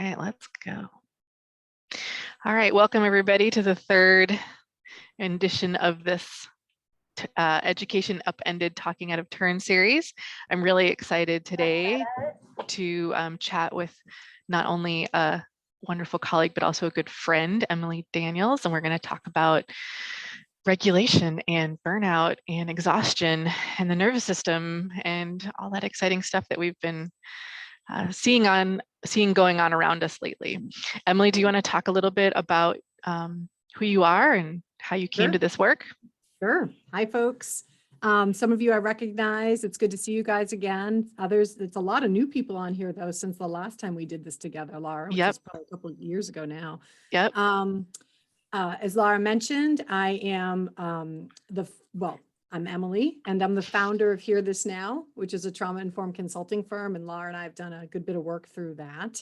right, let's go. All right, welcome everybody to the third edition of this Education Upended Talking Out of Turn series. I'm really excited today to chat with not only a wonderful colleague, but also a good friend, Emily Daniels, and we're going to talk about regulation and burnout and exhaustion and the nervous system and all that exciting stuff that we've been seeing going on around us lately. Emily, do you want to talk a little bit about who you are and how you came to this work? Sure. Hi, folks. Some of you I recognize. It's good to see you guys again. Others, it's a lot of new people on here, though, since the last time we did this together, Lara, which is probably a couple of years ago now. Yep. As Lara mentioned, I am I'm Emily, and I'm the founder of Hear This Now, which is a trauma-informed consulting firm, and Lara and I have done a good bit of work through that.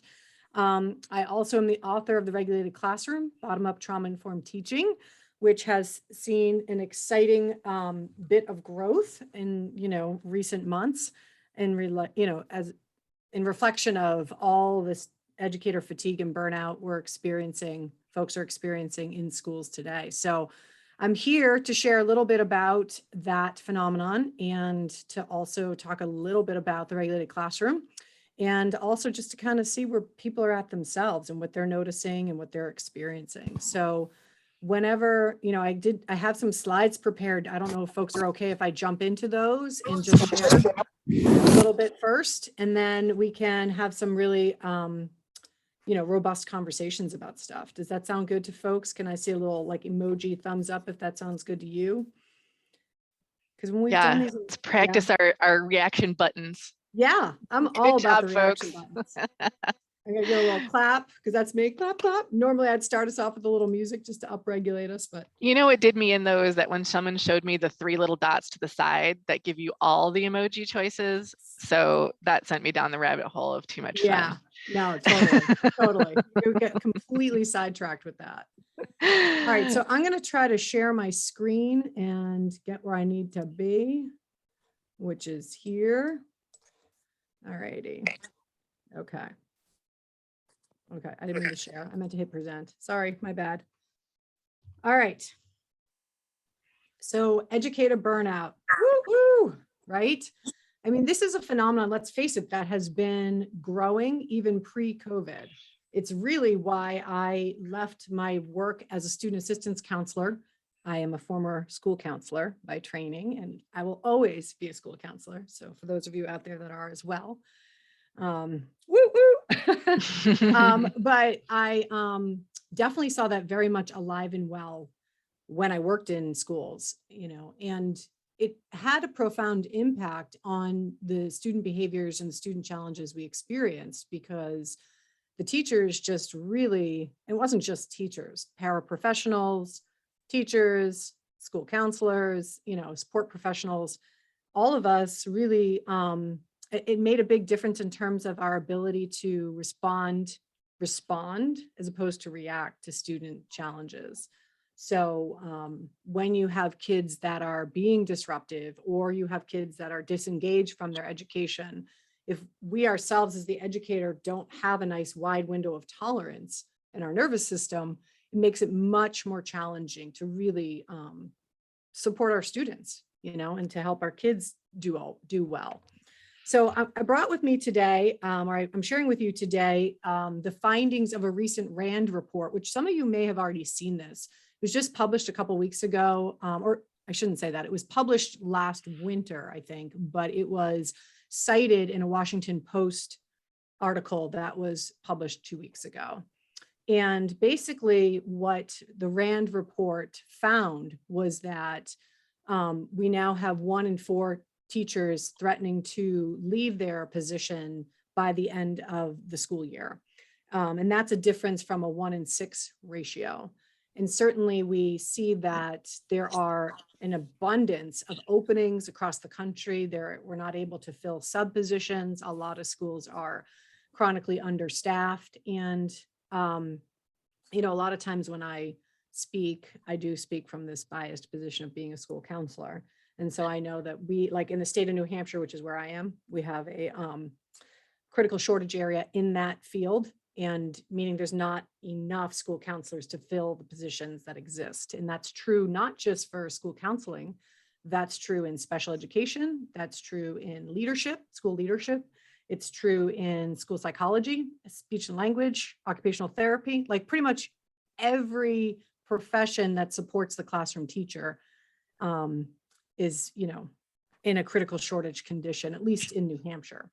I also am the author of The Regulated Classroom, Bottom-Up Trauma-Informed Teaching, which has seen an exciting bit of growth in recent months, as in reflection of all this educator fatigue and burnout folks are experiencing in schools today. So I'm here to share a little bit about that phenomenon and to also talk a little bit about the regulated classroom, and also just to kind of see where people are at themselves and what they're noticing and what they're experiencing. So whenever, I have some slides prepared. I don't know if folks are okay if I jump into those and just share a little bit first, and then we can have some really, robust conversations about stuff. Does that sound good to folks? Can I see a little emoji thumbs up if that sounds good to you? Because when we've done these, let's practice our reaction buttons. Yeah, I'm all about the reaction buttons. I'm gonna get a little clap because that's me. Clap, clap. Normally I'd start us off with a little music just to upregulate us, but it did me in those that when someone showed me the 3 little dots to the side that give you all the emoji choices. So that sent me down the rabbit hole of too much fun. No, totally. You get completely sidetracked with that. All right, so I'm gonna try to share my screen and get where I need to be, which is here. All righty. Okay, I didn't mean to share. I meant to hit present. Sorry, my bad. All right. So educator burnout, woo-hoo, right? I mean, this is a phenomenon, let's face it, that has been growing even pre-COVID. It's really why I left my work as a student assistance counselor. I am a former school counselor by training, and I will always be a school counselor. So for those of you out there that are as well, woo woo. But I definitely saw that very much alive and well when I worked in schools, and it had a profound impact on the student behaviors and the student challenges we experienced, because the teachers just really, it wasn't just teachers, paraprofessionals, teachers, school counselors, support professionals, all of us really, it made a big difference in terms of our ability to respond as opposed to react to student challenges. So when you have kids that are being disruptive, or you have kids that are disengaged from their education, if we ourselves as the educator don't have a nice wide window of tolerance in our nervous system, it makes it much more challenging to really support our students, and to help our kids do well. So I brought with me today, I'm sharing with you today, the findings of a recent RAND report, which some of you may have already seen this. It was just published a couple of weeks ago, or I shouldn't say that. It was published last winter, I think, but it was cited in a Washington Post article that was published 2 weeks ago. And basically what the RAND report found was that we now have 1 in 4 teachers threatening to leave their position by the end of the school year. And that's a difference from a 1 in 6 ratio. And certainly we see that there are an abundance of openings across the country. We're not able to fill sub positions. A lot of schools are chronically understaffed. And, a lot of times when I do speak from this biased position of being a school counselor. And so I know that we, like in the state of New Hampshire, which is where I am, we have a critical shortage area in that field. and meaning there's not enough school counselors to fill the positions that exist. And that's true not just for school counseling, that's true in special education, that's true in leadership, school leadership. It's true in school psychology, speech and language, occupational therapy, like pretty much every profession that supports the classroom teacher is, in a critical shortage condition, at least in New Hampshire.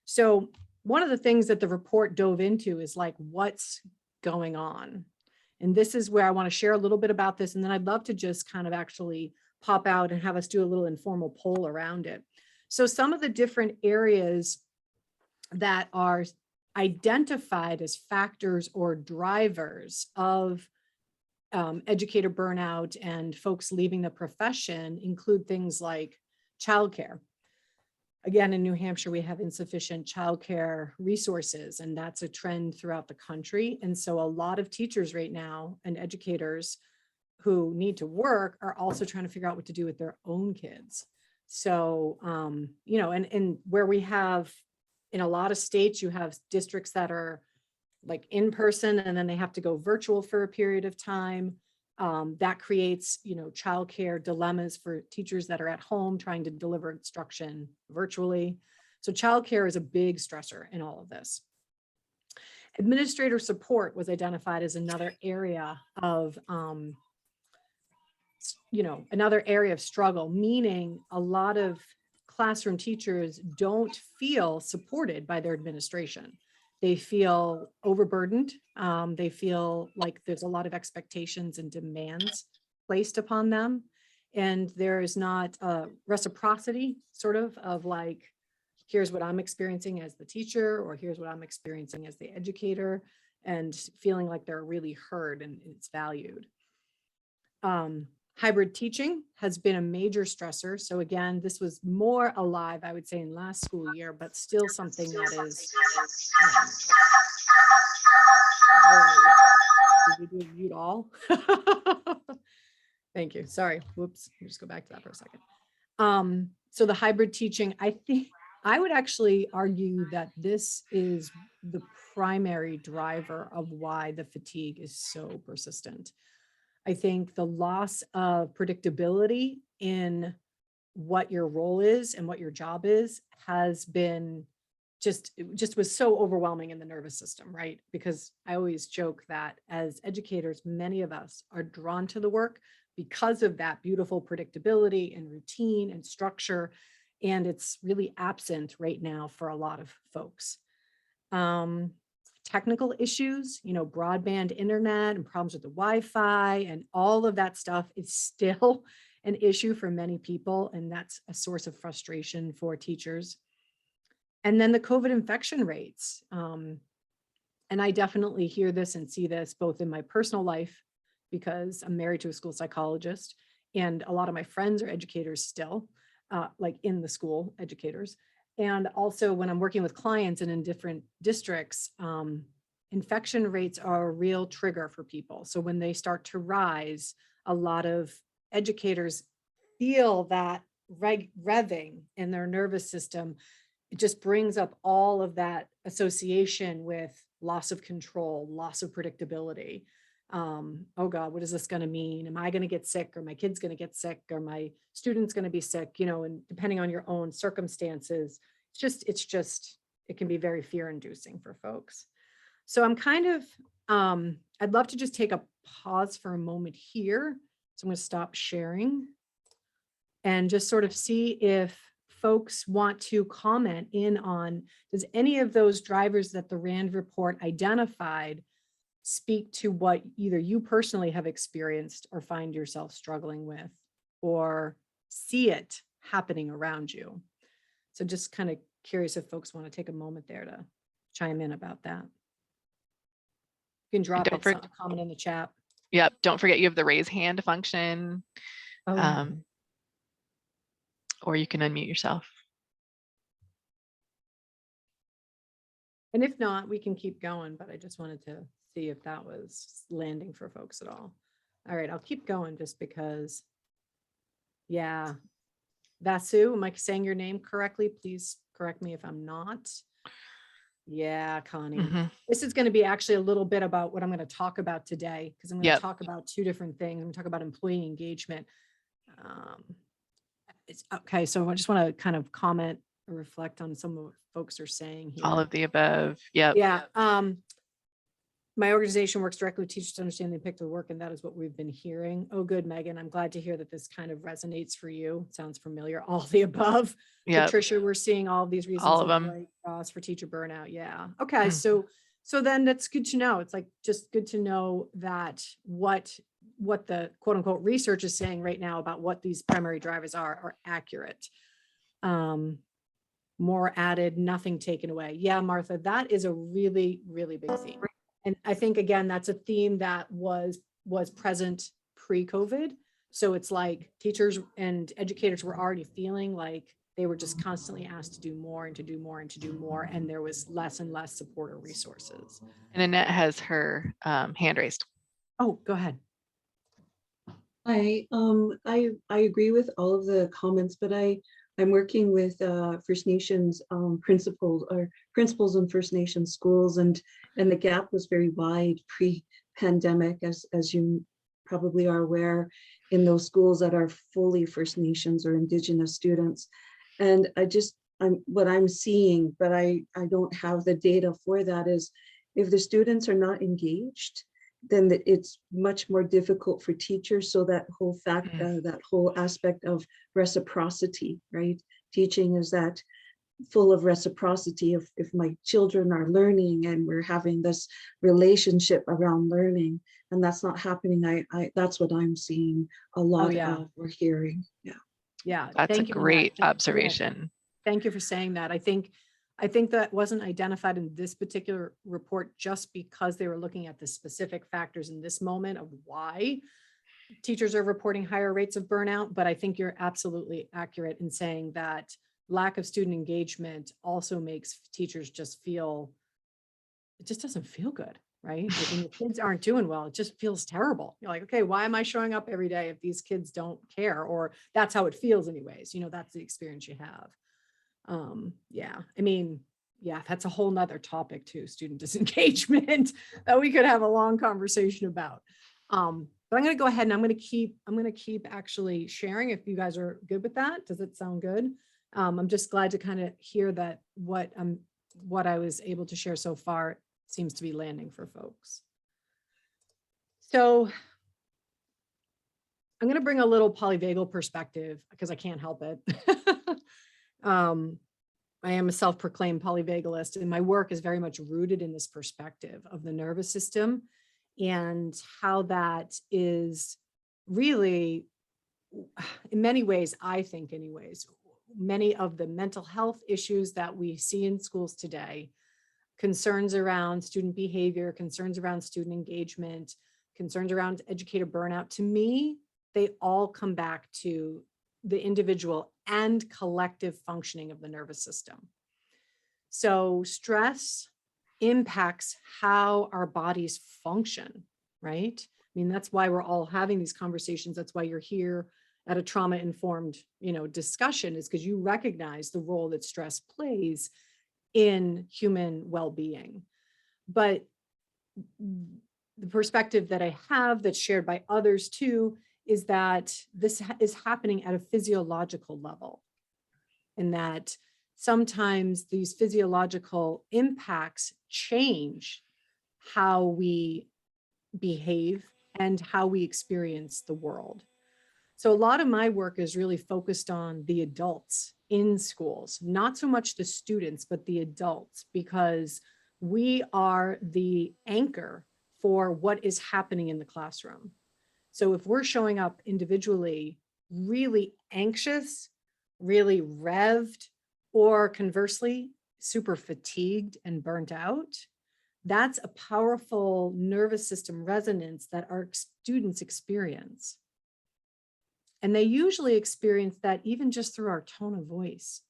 So one of the things that the report dove into is like, what's going on? And this is where I want to share a little bit about this. And then I'd love to just kind of actually pop out and have us do a little informal poll around it. So some of the different areas that are identified as factors or drivers of educator burnout and folks leaving the profession include things like childcare. Again, in New Hampshire, we have insufficient childcare resources, and that's a trend throughout the country. And so a lot of teachers right now and educators who need to work are also trying to figure out what to do with their own kids. So, and where we have, in a lot of states, you have districts that are like in person and then they have to go virtual for a period of time. That creates, childcare dilemmas for teachers that are at home trying to deliver instruction virtually. So childcare is a big stressor in all of this. Administrator support was identified as another area of, another area of struggle, meaning a lot of classroom teachers don't feel supported by their administration. They feel overburdened. They feel like there's a lot of expectations and demands placed upon them. And there is not a reciprocity sort of like, here's what I'm experiencing as the teacher, or here's what I'm experiencing as the educator, and feeling like they're really heard and it's valued. Hybrid teaching has been a major stressor. So again, this was more alive, I would say, in last school year, but still something that is. Did we do mute all? Thank you. Sorry. Whoops. Let me just go back to that for a second. So the hybrid teaching, I think I would actually argue that this is the primary driver of why the fatigue is so persistent. I think the loss of predictability in what your role is and what your job is has been just was so overwhelming in the nervous system, right? Because I always joke that as educators, many of us are drawn to the work because of that beautiful predictability and routine and structure. And it's really absent right now for a lot of folks. Technical issues, broadband internet and problems with the Wi-Fi and all of that stuff is still an issue for many people. And that's a source of frustration for teachers. And then the COVID infection rates. And I definitely hear this and see this both in my personal life, because I'm married to a school psychologist, and a lot of my friends are educators still, like in the school educators. And also when I'm working with clients and in different districts, infection rates are a real trigger for people. So when they start to rise, a lot of educators feel that revving in their nervous system. It just brings up all of that association with loss of control, loss of predictability. Oh God, what is this going to mean? Am I going to get sick, or my kid's going to get sick, or my student's going to be sick, and depending on your own circumstances, it can be very fear inducing for folks. So I'm kind of, I'd love to just take a pause for a moment here. So I'm going to stop sharing and just sort of see if folks want to comment in on, does any of those drivers that the RAND report identified speak to what either you personally have experienced or find yourself struggling with, or see it happening around you? So just kind of curious if folks want to take a moment there to chime in about that. You can drop a comment in the chat. Yep. Don't forget you have the raise hand function. Oh. Or you can unmute yourself. And if not, we can keep going, but I just wanted to see if that was landing for folks at all. All right, I'll keep going just because. Yeah. Vasu, am I saying your name correctly? Please correct me if I'm not. Yeah, Connie. Mhm. This is going to be actually a little bit about what I'm going to talk about today, because I'm going to Yep. talk about two different things. I'm going to talk about employee engagement. Um, it's okay. So I just want to kind of comment or reflect on some of what folks are saying All here. of the above. Yep. Yeah. My organization works directly with teachers to understand the impact of the work, and that is what we've been hearing. Oh, good, Megan. I'm glad to hear that this kind of resonates for you. Sounds familiar. All of the above. Yep. Patricia, we're seeing all of these reasons All of them. right across for teacher burnout. Yeah. Okay. Mm. So then that's good to know. It's like just good to know that what the quote unquote research is saying right now about what these primary drivers are accurate. More added, nothing taken away. Yeah, Martha, that is a really, really big theme. And I think, again, that's a theme that was present pre-COVID. So it's like teachers and educators were already feeling like they were just constantly asked to do more and to do more and to do more. And there was less and less support or resources. And Annette has her hand raised. Oh, go ahead. I agree with all of the comments, but I'm working with First Nations principals in First Nations schools, and the gap was very wide pre-pandemic, as you probably are aware, in those schools that are fully First Nations or Indigenous students. And what I'm seeing, but I don't have the data for that, is if the students are not engaged, then it's much more difficult for teachers. So that whole that whole aspect of reciprocity, right? Teaching is that full of reciprocity. If my children are learning and we're having this relationship around learning, and that's not happening, that's what I'm seeing a lot of or hearing. Yeah. Yeah. That's a great observation. Thank you for saying that. I think that wasn't identified in this particular report just because they were looking at the specific factors in this moment of why teachers are reporting higher rates of burnout. But I think you're absolutely accurate in saying that lack of student engagement also makes teachers just feel, it just doesn't feel good, right? Like when your kids aren't doing well, it just feels terrible. You're like, okay, why am I showing up every day if these kids don't care? Or that's how it feels anyways. That's the experience you have. Yeah, I mean, yeah, that's a whole nother topic too, student disengagement that we could have a long conversation about. But I'm going to go ahead and I'm going to keep actually sharing if you guys are good with that. Does it sound good? I'm just glad to kind of hear that what I was able to share so far seems to be landing for folks. So I'm going to bring a little polyvagal perspective because I can't help it. I am a self-proclaimed polyvagalist, and my work is very much rooted in this perspective of the nervous system and how that is really, in many ways, I think anyways, many of the mental health issues that we see in schools today, concerns around student behavior, concerns around student engagement, concerns around educator burnout, to me, they all come back to the individual and collective functioning of the nervous system. So stress impacts how our bodies function, right? I mean, that's why we're all having these conversations. That's why you're here at a trauma-informed, discussion, is because you recognize the role that stress plays in human well-being. But the perspective that I have that's shared by others too is that this is happening at a physiological level, and that sometimes these physiological impacts change how we behave and how we experience the world. So a lot of my work is really focused on the adults in schools, not so much the students, but the adults, because we are the anchor for what is happening in the classroom. So if we're showing up individually really anxious, really revved, or conversely, super fatigued and burnt out, that's a powerful nervous system resonance that our students experience. And they usually experience that even just through our tone of voice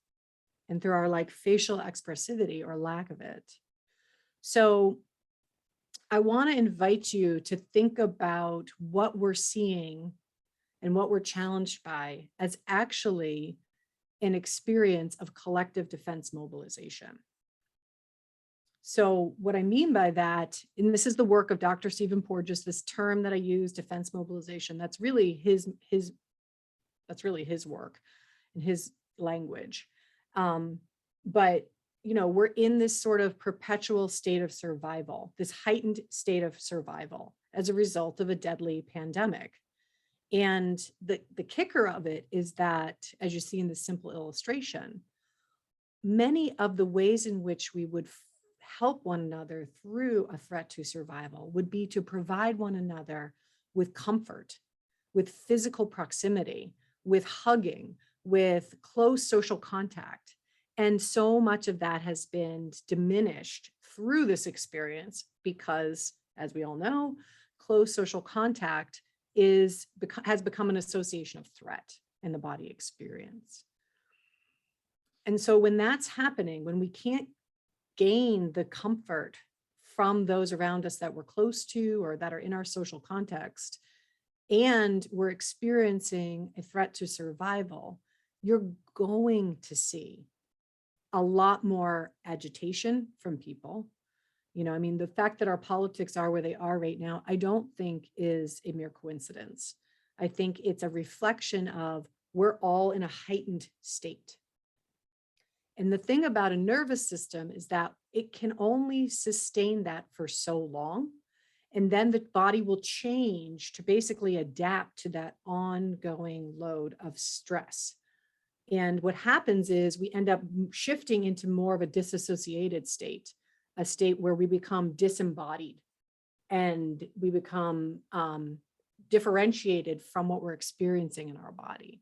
and through our facial expressivity or lack of it. So I want to invite you to think about what we're seeing and what we're challenged by as actually an experience of collective defense mobilization. So what I mean by that, and this is the work of Dr. Stephen Porges, this term that I use, defense mobilization, that's really his work and his language. But we're in this sort of perpetual state of survival, this heightened state of survival as a result of a deadly pandemic. And the kicker of it is that, as you see in this simple illustration, many of the ways in which we would help one another through a threat to survival would be to provide one another with comfort, with physical proximity, with hugging, with close social contact. And so much of that has been diminished through this experience because, as we all know, close social contact has become an association of threat in the body experience. And so when that's happening, when we can't gain the comfort from those around us that we're close to or that are in our social context, and we're experiencing a threat to survival, you're going to see a lot more agitation from people. The fact that our politics are where they are right now, I don't think is a mere coincidence. I think it's a reflection of we're all in a heightened state. And the thing about a nervous system is that it can only sustain that for so long. And then the body will change to basically adapt to that ongoing load of stress. And what happens is we end up shifting into more of a disassociated state, a state where we become disembodied and we become differentiated from what we're experiencing in our body.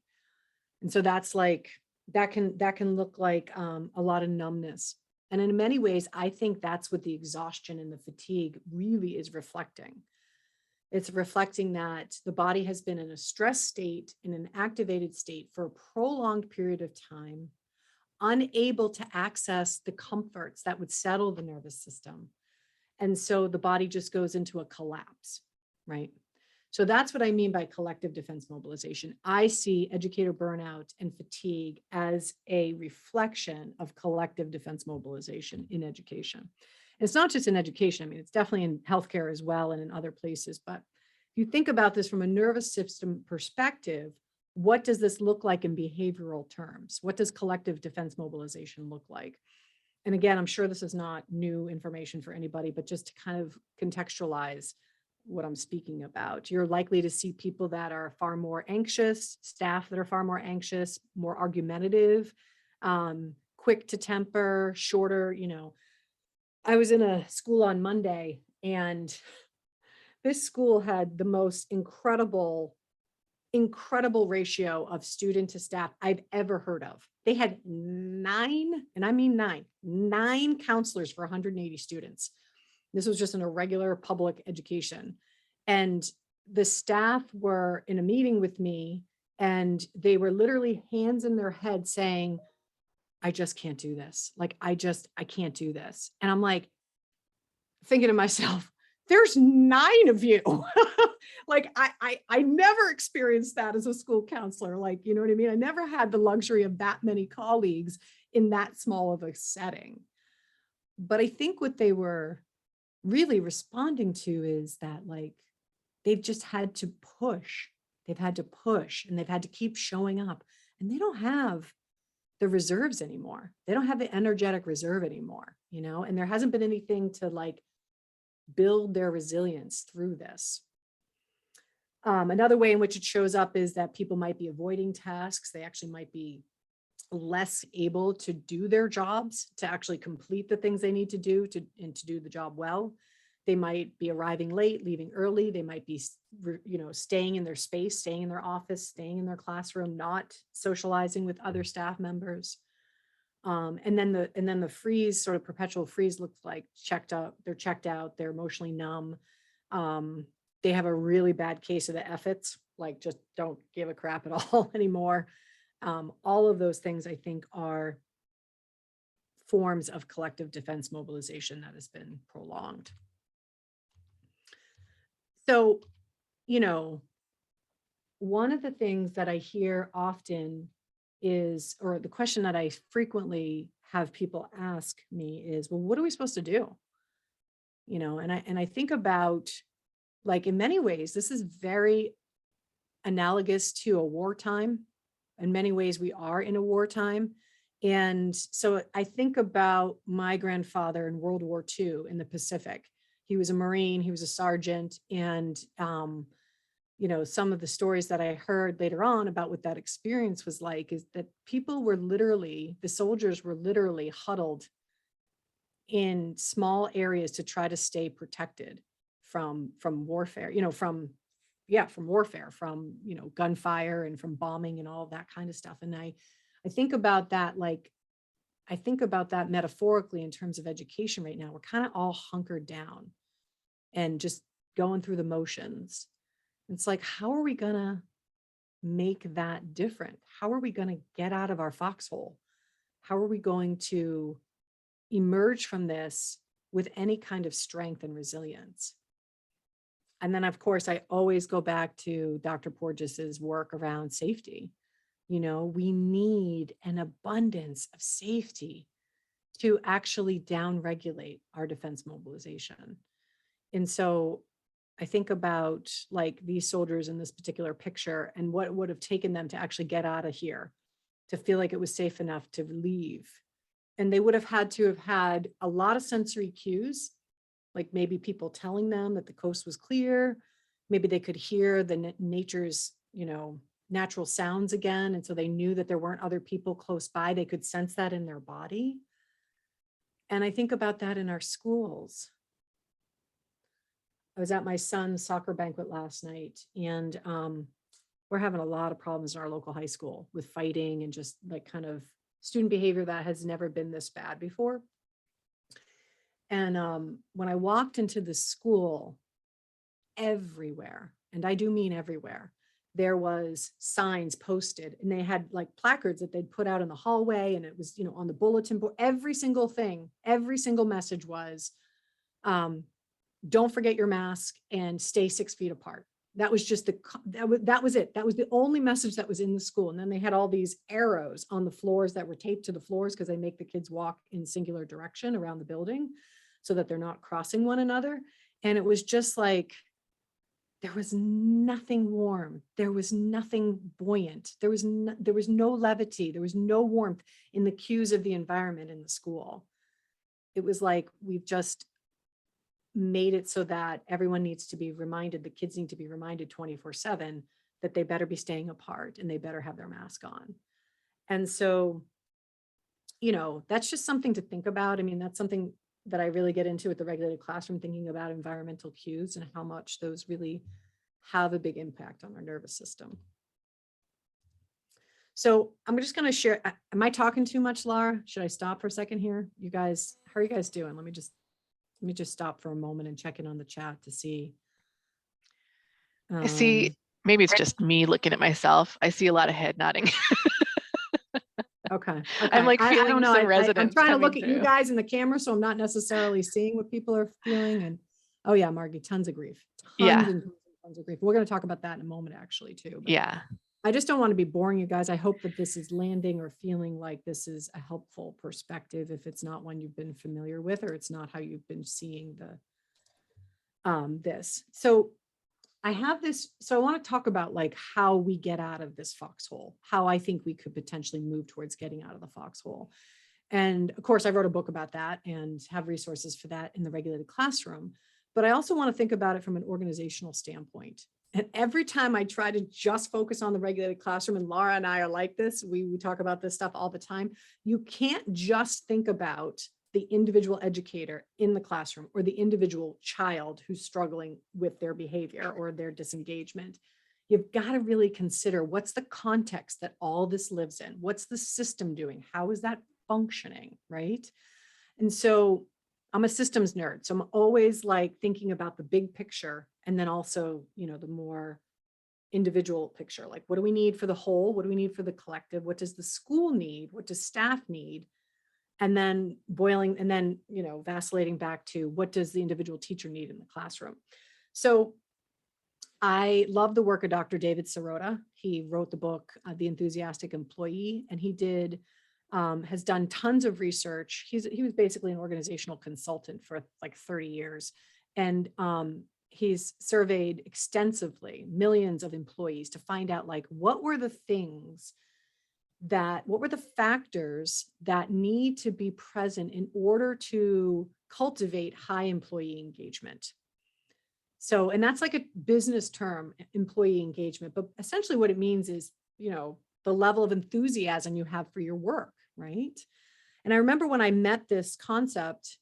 And so that's like, that can look like a lot of numbness. And in many ways, I think that's what the exhaustion and the fatigue really is reflecting. It's reflecting that the body has been in a stress state, in an activated state for a prolonged period of time, unable to access the comforts that would settle the nervous system. And so the body just goes into a collapse, right? So that's what I mean by collective defense mobilization. I see educator burnout and fatigue as a reflection of collective defense mobilization in education. And it's not just in education. I mean, it's definitely in healthcare as well and in other places. But if you think about this from a nervous system perspective, what does this look like in behavioral terms? What does collective defense mobilization look like? And again, I'm sure this is not new information for anybody, but just to kind of contextualize what I'm speaking about. You're likely to see people that are far more anxious, staff that are far more anxious, more argumentative, quick to temper, shorter. I was in a school on Monday, and this school had the most incredible ratio of student to staff I've ever heard of. They had 9, and I mean 9 counselors for 180 students. This was just in a regular public education. And the staff were in a meeting with me, and they were literally hands in their head saying, I just can't do this. Like, I can't do this. And I'm like, thinking to myself, there's 9 of you. Like, I never experienced that as a school counselor. Like, you know what I mean? I never had the luxury of that many colleagues in that small of a setting. But I think what they were really responding to is that, like, they've just had to push. They've had to push, and they've had to keep showing up, and they don't have the reserves anymore. They don't have the energetic reserve anymore, and there hasn't been anything to like build their resilience through this. Another way in which it shows up is that people might be avoiding tasks. They actually might be less able to do their jobs, to actually complete the things they need to do to do the job well. They might be arriving late, leaving early. They might be, staying in their space, staying in their office, staying in their classroom, not socializing with other staff members. And then the freeze, sort of perpetual freeze, looks like they're checked out, they're emotionally numb. They have a really bad case of the efforts, like just don't give a crap at all anymore. All of those things, I think, are forms of collective defense mobilization that has been prolonged. So, one of the things that I hear often is, or the question that I frequently have people ask me is, well, what are we supposed to do? You know, and I think about, like, in many ways, this is very analogous to a wartime. In many ways, we are in a wartime. And so I think about my grandfather in World War II in the Pacific. He was a Marine, he was a sergeant, and you know, some of the stories that I heard later on about what that experience was like is that people were literally, the soldiers were literally huddled in small areas to try to stay protected from warfare, you know, from warfare, from, you know, gunfire and from bombing and all of that kind of stuff. And I think about that, like, I think about that metaphorically in terms of education right now. We're kind of all hunkered down and just going through the motions. It's like, how are we gonna make that different? How are we gonna get out of our foxhole? How are we going to emerge from this with any kind of strength and resilience? And then, of course, I always go back to Dr. Porges's work around safety. You know, we need an abundance of safety to actually downregulate our defense mobilization. And so I think about, like, these soldiers in this particular picture and what would have taken them to actually get out of here, to feel like it was safe enough to leave. And they would have had to have had a lot of sensory cues, like maybe people telling them that the coast was clear. Maybe they could hear the nature's, you know, natural sounds again. And so they knew that there weren't other people close by. They could sense that in their body. And I think about that in our schools. I was at my son's soccer banquet last night, and we're having a lot of problems in our local high school with fighting and just like kind of student behavior that has never been this bad before. And when I walked into the school, everywhere, and I do mean everywhere, there was signs posted, and they had like placards that they'd put out in the hallway, and it was, you know, on the bulletin board. Every single thing, every single message was, don't forget your mask and stay 6 feet apart. That was just that was it. That was the only message that was in the school. And then they had all these arrows on the floors that were taped to the floors because they make the kids walk in singular direction around the building so that they're not crossing one another. And it was just like, there was nothing warm. There was nothing buoyant. There was no levity. There was no warmth in the cues of the environment in the school. It was like, we've just made it so that everyone needs to be reminded, the kids need to be reminded 24/7 that they better be staying apart and they better have their mask on. And so, you know, that's just something to think about. I mean, that's something that I really get into with the regulated classroom, thinking about environmental cues and how much those really have a big impact on our nervous system. So I'm just going to share. Am I talking too much, Lara? Should I stop for a second here? You guys, how are you guys doing? Let me just stop for a moment and check in on the chat to see. I see, maybe it's just me looking at myself. I see a lot of head nodding. Okay. I'm like feeling I don't know. some resonance. I'm trying to look at through. you guys in the camera, so I'm not necessarily seeing what people are feeling. And oh yeah, Margie, tons of grief. Tons and tons of grief. We're going to talk about that in a moment, actually, too. But yeah. I just don't want to be boring you guys. I hope that this is landing or feeling like this is a helpful perspective if it's not one you've been familiar with, or it's not how you've been seeing this. So I have this, so I want to talk about like how we get out of this foxhole, how I think we could potentially move towards getting out of the foxhole. And of course, I wrote a book about that and have resources for that in the regulated classroom. But I also want to think about it from an organizational standpoint. And every time I try to just focus on the regulated classroom, and Lara and I are like this, we talk about this stuff all the time. You can't just think about the individual educator in the classroom or the individual child who's struggling with their behavior or their disengagement. You've got to really consider, what's the context that all this lives in? What's the system doing? How is that functioning, right? And so I'm a systems nerd, so I'm always like thinking about the big picture, and then also, you know, the more individual picture, like what do we need for the whole? What do we need for the collective? What does the school need? What does staff need? And then you know, vacillating back to what does the individual teacher need in the classroom? So I love the work of Dr. David Sirota. He wrote the book, The Enthusiastic Employee, and he did has done tons of research. He was basically an organizational consultant for like 30 years. And he's surveyed extensively millions of employees to find out like what were the factors that need to be present in order to cultivate high employee engagement. So, and that's like a business term, employee engagement, but essentially what it means is, the level of enthusiasm you have for your work, right? And I remember when I met this concept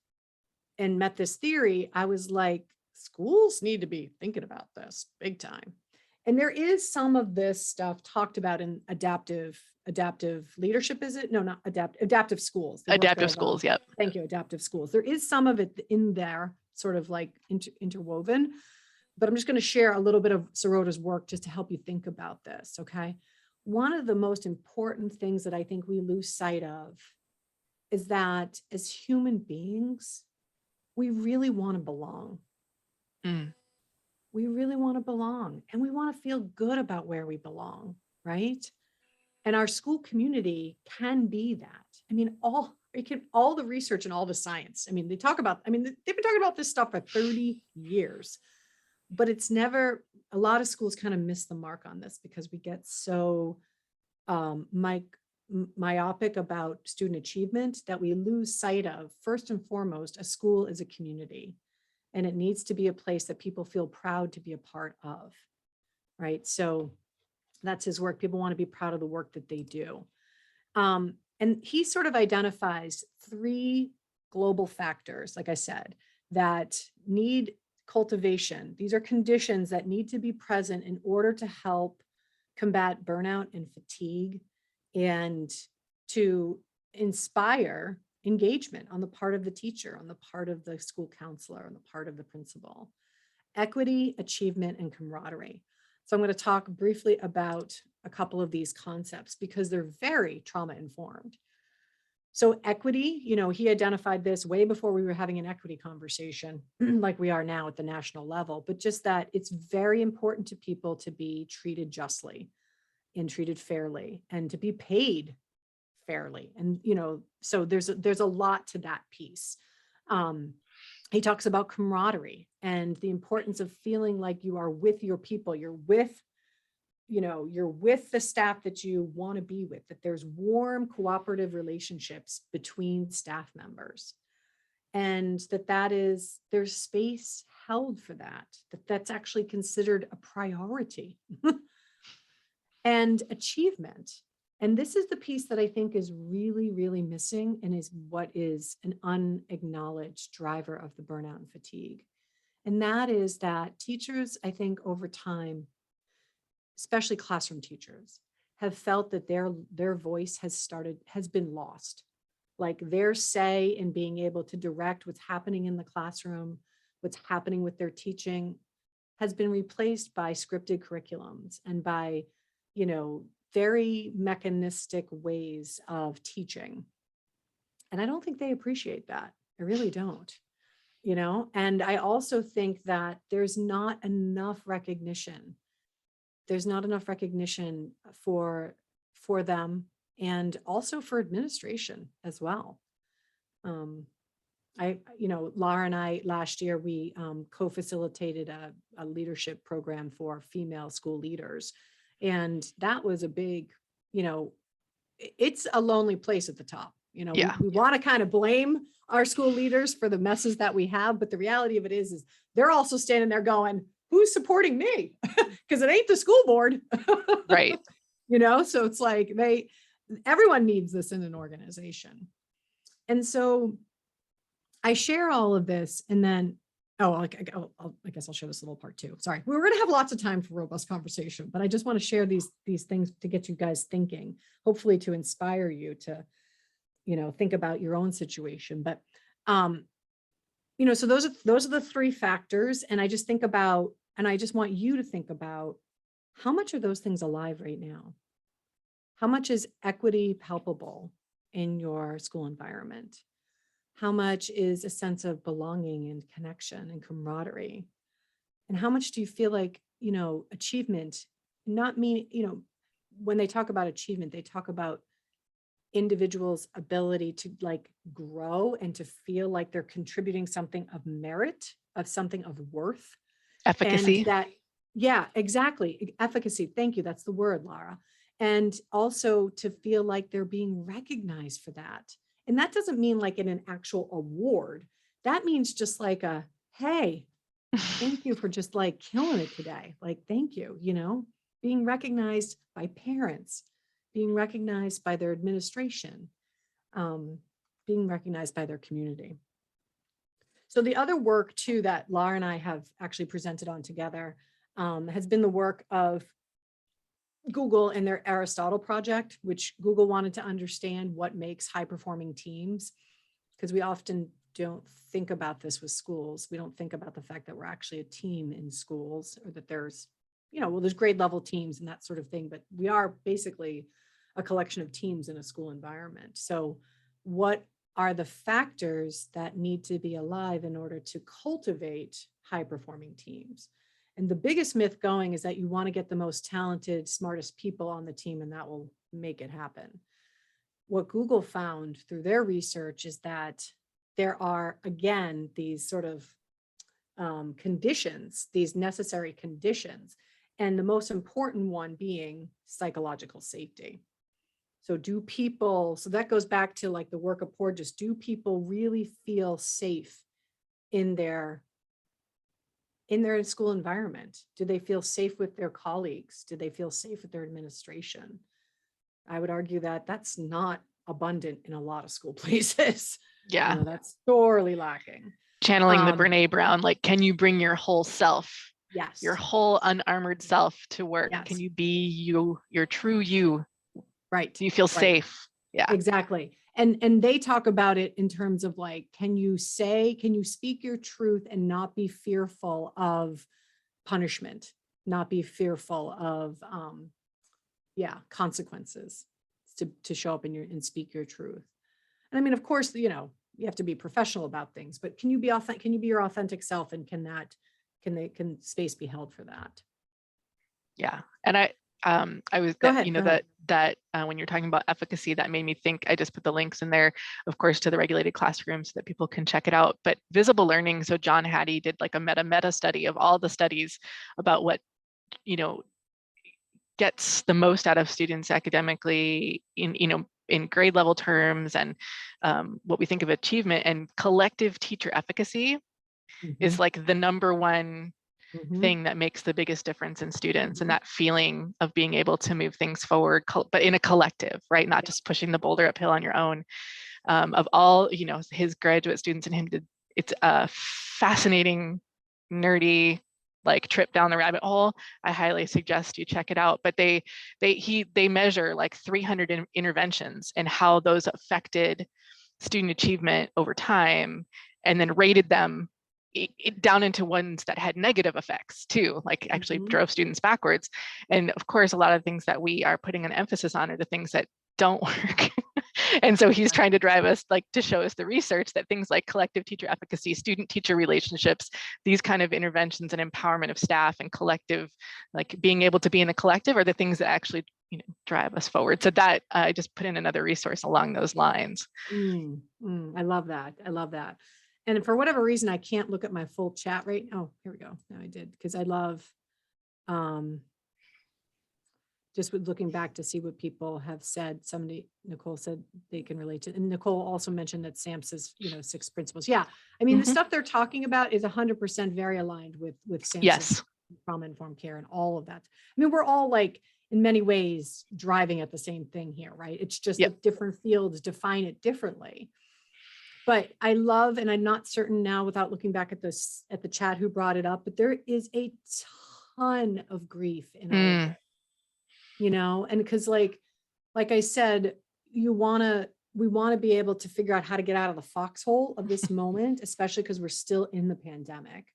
and met this theory, I was like, schools need to be thinking about this big time. And there is some of this stuff talked about in adaptive leadership, is it? No, not adaptive schools. They work Adaptive very well. schools, yep. Thank you, adaptive schools. There is some of it in there, sort of like interwoven, but I'm just going to share a little bit of Sorota's work just to help you think about this, okay? One of the most important things that I think we lose sight of is that as human beings, we really want to belong. Mm. We really want to belong, and we want to feel good about where we belong, right? And our school community can be that. I mean, all the research and all the science. I mean, they've been talking about this stuff for 30 years, but it's never, a lot of schools kind of miss the mark on this because we get so myopic about student achievement that we lose sight of, first and foremost, a school is a community. And it needs to be a place that people feel proud to be a part of, right? So that's his work. People want to be proud of the work that they do. And he sort of identifies 3 global factors, like I said, that need cultivation. These are conditions that need to be present in order to help combat burnout and fatigue and to inspire engagement on the part of the teacher, on the part of the school counselor, on the part of the principal. Equity, achievement, and camaraderie. So I'm going to talk briefly about a couple of these concepts because they're very trauma-informed. So equity, he identified this way before we were having an equity conversation like we are now at the national level, but just that it's very important to people to be treated justly and treated fairly and to be paid fairly. And, so there's a lot to that piece. He talks about camaraderie and the importance of feeling like you are with your people, you're with the staff that you want to be with, that there's warm cooperative relationships between staff members. And there's space held for that's actually considered a priority. And achievement. And this is the piece that I think is really, really missing and is what is an unacknowledged driver of the burnout and fatigue. And that is that teachers, I think over time, especially classroom teachers, have felt that their voice has been lost. Like their say in being able to direct what's happening in the classroom, what's happening with their teaching, has been replaced by scripted curriculums and by, very mechanistic ways of teaching. And I don't think they appreciate that. I really don't, and I also think that there's not enough recognition. There's not enough recognition for them and also for administration as well. Lara and I last year, we co-facilitated a leadership program for female school leaders. And that was a big, it's a lonely place at the top. Yeah. We want to kind of blame our school leaders for the messes that we have. But the reality of it is they're also standing there going, who's supporting me? Because it ain't the school board. Right. So it's like everyone needs this in an organization. And so I share all of this and then, I guess I'll share this little part too. Sorry. We're going to have lots of time for robust conversation, but I just want to share these things to get you guys thinking, hopefully to inspire you to, think about your own situation. But, so those are the 3 factors. And I just want you to think about how much are those things alive right now? How much is equity palpable in your school environment? How much is a sense of belonging and connection and camaraderie? And how much do you feel like, achievement, not mean, when they talk about achievement, they talk about individuals' ability to like grow and to feel like they're contributing something of merit, of something of worth. Efficacy. And that, yeah, exactly. Efficacy. Thank you. That's the word, Lara. And also to feel like they're being recognized for that. And that doesn't mean like in an actual award. That means just like a, hey, thank you for just like killing it today. Like, thank you, you know, being recognized by parents, being recognized by their administration, being recognized by their community. So the other work too that Lara and I have actually presented on together has been the work of Google and their Aristotle project, which Google wanted to understand what makes high performing teams, because we often don't think about this with schools. We don't think about the fact that we're actually a team in schools, or that there's, you know, well, there's grade level teams and that sort of thing, but we are basically a collection of teams in a school environment. So what are the factors that need to be alive in order to cultivate high performing teams? And the biggest myth going is that you want to get the most talented, smartest people on the team, and that will make it happen. What Google found through their research is that there are, again, these sort of conditions, these necessary conditions, and the most important one being psychological safety. So do people, so that goes back to like the work of Porges, do people really feel safe in their school environment? Do they feel safe with their colleagues? Do they feel safe with their administration? I would argue that that's not abundant in a lot of school places. Yeah. You know, that's sorely lacking. Channeling the Brene Brown, like, can you bring your whole self, yes, your whole unarmored self to work? yes, Can you be you, your true you? right? Do you feel right. safe? Yeah, exactly. And they talk about it in terms of like, can you speak your truth and not be fearful of punishment, not be fearful of consequences to show up and speak your truth. And I mean, of course, you know, you have to be professional about things, but can you be authentic? Can you be your authentic self? And can space be held for that? yeah. And I was, Go ahead. you know, that when you're talking about efficacy, that made me think, I just put the links in there, of course, to the regulated classroom so that people can check it out. But visible learning, so John Hattie did like a meta study of all the studies about what, you know, gets the most out of students academically in, you know, in grade level terms, and what we think of achievement. And collective teacher efficacy is like the number one thing that makes the biggest difference in students, and that feeling of being able to move things forward, but in a collective, right? Not just pushing the boulder uphill on your own. Of all, you know, his graduate students and him did, it's a fascinating, nerdy, like trip down the rabbit hole. I highly suggest you check it out. But they measure like 300 interventions and how those affected student achievement over time, and then rated them down into ones that had negative effects too, like actually drove students backwards. And of course, a lot of things that we are putting an emphasis on are the things that don't work. And so he's trying to drive us, like, to show us the research that things like collective teacher efficacy, student teacher relationships, these kind of interventions and empowerment of staff and collective, like being able to be in a collective, are the things that actually, you know, drive us forward. So that I just put in another resource along those lines. I love that. I love that. And for whatever reason, I can't look at my full chat right. Oh, here we go. Now I did, because I love just with looking back to see what people have said. Nicole said they can relate to, and Nicole also mentioned that SAMHSA's, you know, 6 principles. Yeah. I mean, the stuff they're talking about is 100% very aligned with SAMHSA's Yes. trauma-informed care and all of that. I mean, we're all like in many ways driving at the same thing here, right? It's just that different fields define it differently. But I love, and I'm not certain now without looking back at this, at the chat, who brought it up, but there is a ton of grief in all of it. You know, and because like I said, we want to be able to figure out how to get out of the foxhole of this moment, especially because we're still in the pandemic.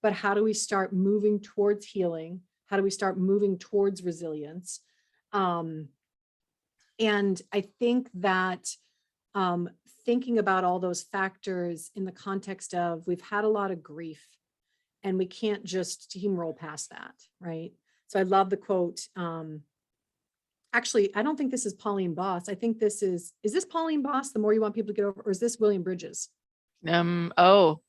But how do we start moving towards healing? How do we start moving towards resilience? And I think that thinking about all those factors in the context of, we've had a lot of grief and we can't just steamroll past that, right? So I love the quote, actually, I don't think this is Pauline Boss. I think this is this Pauline Boss, The More You Want People to Get Over, or is this William Bridges? Oh,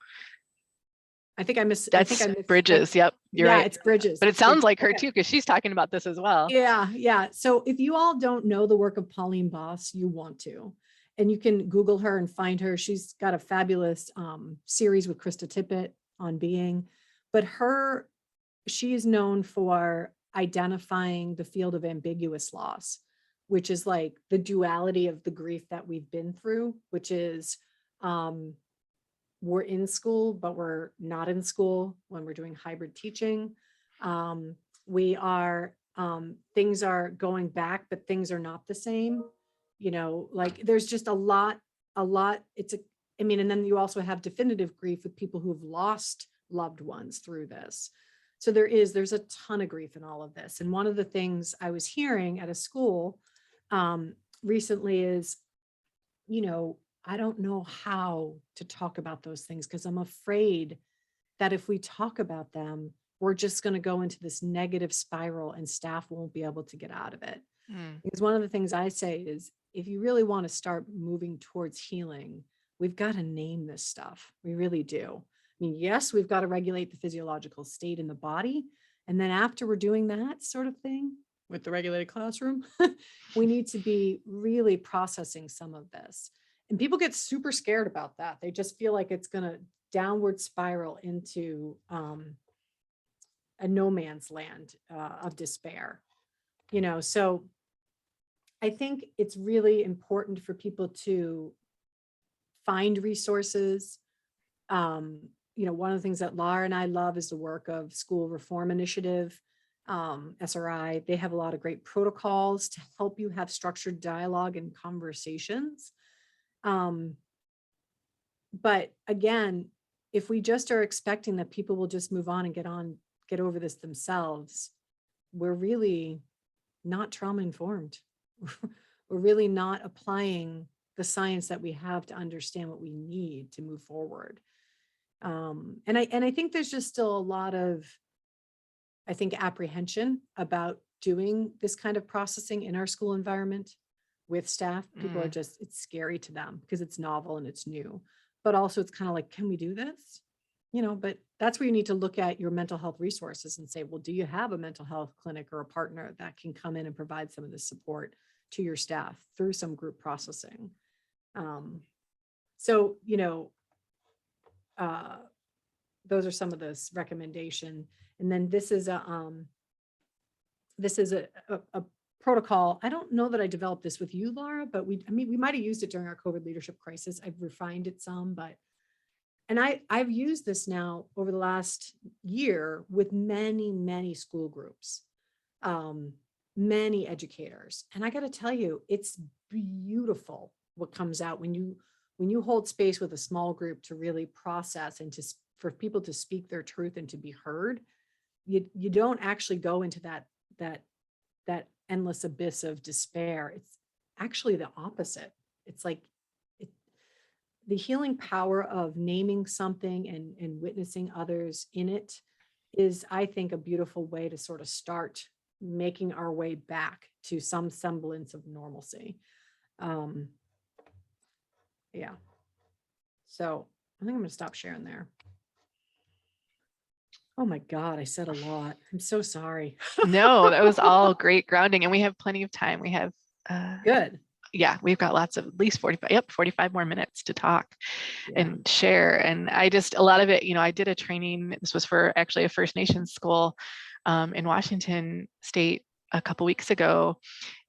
I think I miss. that's Bridges. Yep, you're yeah, right. it's Bridges. But it sounds like her Okay. too, because she's talking about this as well. Yeah, yeah. So if you all don't know the work of Pauline Boss, you want to. And you can Google her and find her. She's got a fabulous series with Krista Tippett on being. But she is known for identifying the field of ambiguous loss, which is like the duality of the grief that we've been through, which is we're in school, but we're not in school when we're doing hybrid teaching. We are, things are going back, but things are not the same. You know, like there's just a lot, I mean, and then you also have definitive grief with people who've lost loved ones through this. So there's a ton of grief in all of this. And one of the things I was hearing at a school recently is, you know, I don't know how to talk about those things because I'm afraid that if we talk about them, we're just going to go into this negative spiral and staff won't be able to get out of it. Because one of the things I say is, if you really want to start moving towards healing, we've got to name this stuff. We really do. I mean, yes, we've got to regulate the physiological state in the body. And then after we're doing that sort of thing with the regulated classroom, we need to be really processing some of this. And people get super scared about that. They just feel like it's going to downward spiral into a no man's land of despair. You know, so I think it's really important for people to find resources. You know, one of the things that Lara and I love is the work of School Reform Initiative, SRI. They have a lot of great protocols to help you have structured dialogue and conversations. But again, if we just are expecting that people will just move on and get over this themselves, we're really not trauma informed. We're really not applying the science that we have to understand what we need to move forward. And I think there's just still a lot of, I think, apprehension about doing this kind of processing in our school environment with staff. People are just, it's scary to them because it's novel and it's new, but also it's kind of like, can we do this? You know, but that's where you need to look at your mental health resources and say, well, do you have a mental health clinic or a partner that can come in and provide some of this support to your staff through some group processing? So, you know, those are some of this recommendation. And then this is a protocol. I don't know that I developed this with you, Lara, but we might've used it during our COVID leadership crisis. I've refined it some, and I've used this now over the last year with many school groups, many educators. And I got to tell you, it's beautiful what comes out when you hold space with a small group to really process and for people to speak their truth and to be heard. You don't actually go into that endless abyss of despair. It's actually the opposite. It's like the healing power of naming something and witnessing others in it is, I think, a beautiful way to sort of start making our way back to some semblance of normalcy. Yeah. So I think I'm going to stop sharing there. Oh my God, I said a lot. I'm so sorry. No, that was all great grounding, and we have plenty of time. We have good. Yeah, we've got lots of at least 45 more minutes to talk and share. And a lot of it, you know, I did a training. This was for actually a First Nations school in Washington State a couple weeks ago.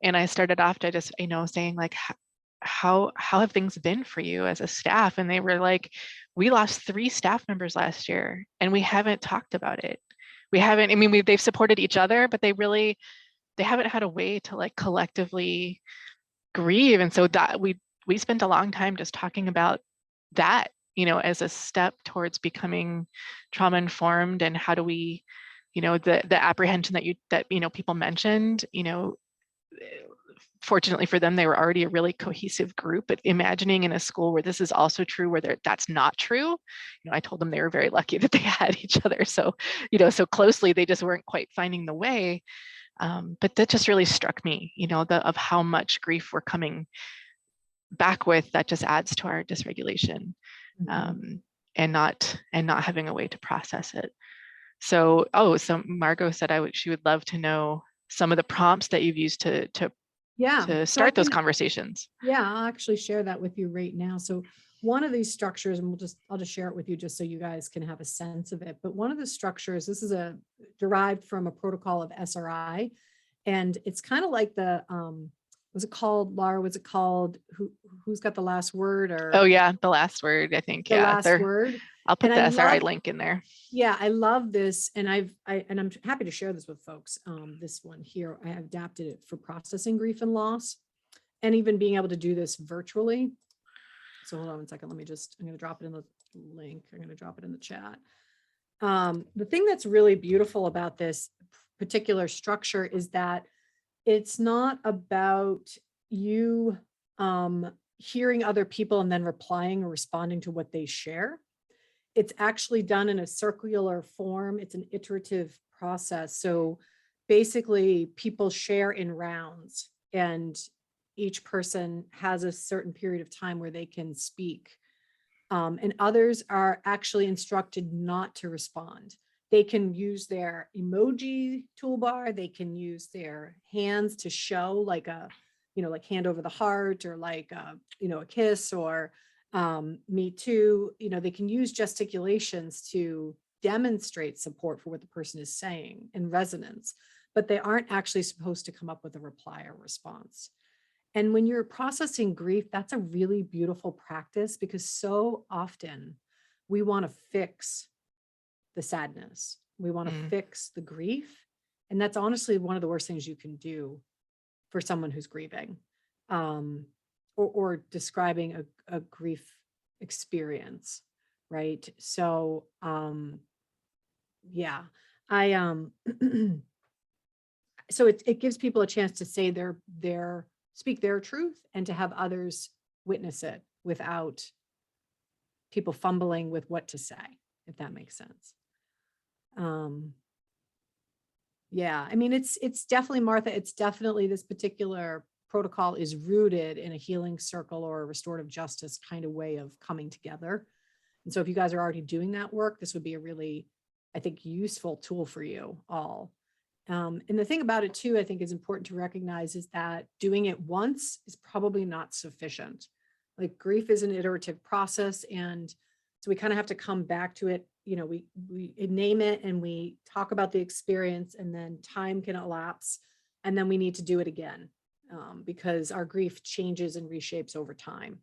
And I started off by just, you know, saying like, how have things been for you as a staff? And they were like, we lost 3 staff members last year and we haven't talked about it. We haven't, I mean, they've supported each other, but they haven't had a way to like collectively grieve. And so that we spent a long time just talking about that, you know, as a step towards becoming trauma informed. And how do we, you know, the apprehension that you know people mentioned, you know, fortunately for them, they were already a really cohesive group, but imagining in a school where this is also true, where that's not true, you know, I told them they were very lucky that they had each other so, you know, so closely, they just weren't quite finding the way. But that just really struck me, of how much grief we're coming back with that just adds to our dysregulation, and not having a way to process it. So Margot said she would love to know some of the prompts that you've used to start those conversations. Yeah, I'll actually share that with you right now. So one of these structures, and I'll just share it with you just so you guys can have a sense of it. But one of the structures, this is derived from a protocol of SRI, and it's kind of like the was it called, Lara? Was it called who's got the last word? Or oh yeah, the last word, I think. The last word. I'll put the SRI link in there. Yeah, I love this, and I'm happy to share this with folks. This one here, I have adapted it for processing grief and loss, and even being able to do this virtually. So hold on one second. I'm going to drop it in the link. I'm going to drop it in the chat. The thing that's really beautiful about this particular structure is that it's not about you hearing other people and then replying or responding to what they share. It's actually done in a circular form. It's an iterative process. So basically people share in rounds, and each person has a certain period of time where they can speak. And others are actually instructed not to respond. They can use their emoji toolbar. They can use their hands to show like like hand over the heart, or like, a kiss, or me too. They can use gesticulations to demonstrate support for what the person is saying and resonance, but they aren't actually supposed to come up with a reply or response. And when you're processing grief, that's a really beautiful practice, because so often we want to fix the sadness. We want to fix the grief. And that's honestly one of the worst things you can do for someone who's grieving, or describing a grief experience, right? So, yeah, so it gives people a chance to say speak their truth, and to have others witness it without people fumbling with what to say, if that makes sense. Yeah, I mean, it's definitely, Martha, it's definitely, this particular protocol is rooted in a healing circle or a restorative justice kind of way of coming together. And so if you guys are already doing that work, this would be a really, I think, useful tool for you all. And the thing about it too, I think is important to recognize, is that doing it once is probably not sufficient. Like, grief is an iterative process. And so we kind of have to come back to it. We name it, and we talk about the experience, and then time can elapse, and then we need to do it again, because our grief changes and reshapes over time.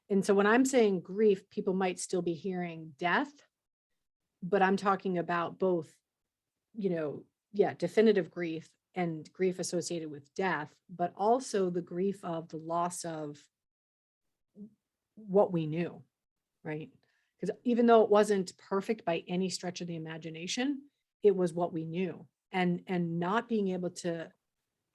And so when I'm saying grief, people might still be hearing death, but I'm talking about both, definitive grief and grief associated with death, but also the grief of the loss of what we knew, right? Because even though it wasn't perfect by any stretch of the imagination, it was what we knew. And not being able to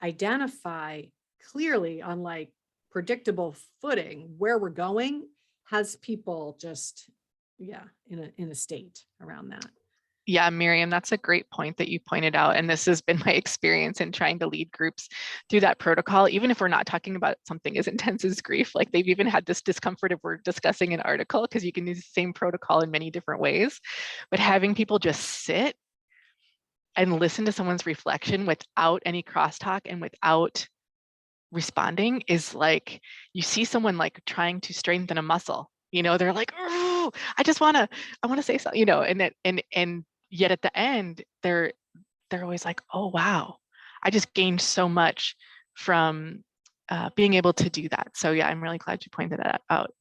identify clearly on like predictable footing where we're going has people just, in a state around that. Yeah, Miriam, that's a great point that you pointed out. And this has been my experience in trying to lead groups through that protocol, even if we're not talking about something as intense as grief. Like, they've even had this discomfort if we're discussing an article, because you can use the same protocol in many different ways. But having people just sit and listen to someone's reflection without any crosstalk and without responding is like, you see someone like trying to strengthen a muscle. They're like, oh, I want to say something, and yet at the end, they're always like, oh, wow, I just gained so much from being able to do that. So yeah, I'm really glad you pointed that out.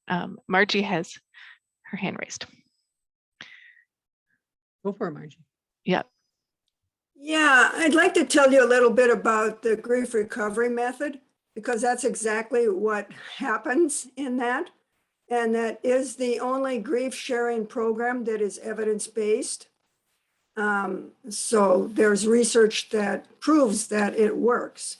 Margie has her hand raised. Go for it, Margie. Yeah. Yeah, I'd like to tell you a little bit about the grief recovery method, because that's exactly what happens in that. And that is the only grief sharing program that is evidence-based. So there's research that proves that it works.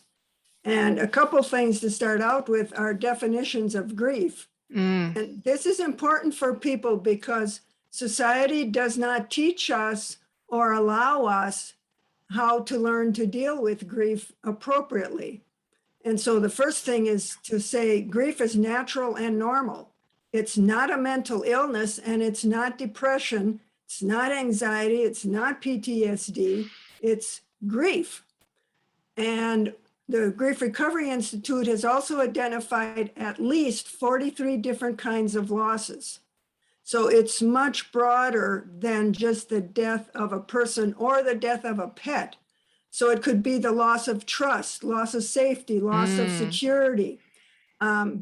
And a couple things to start out with are definitions of grief. And this is important for people, because society does not teach us or allow us how to learn to deal with grief appropriately. And so the first thing is to say grief is natural and normal. It's not a mental illness, and it's not depression. It's not anxiety. It's not PTSD. It's grief. And the Grief Recovery Institute has also identified at least 43 different kinds of losses. So it's much broader than just the death of a person or the death of a pet. So it could be the loss of trust, loss of safety, loss of security.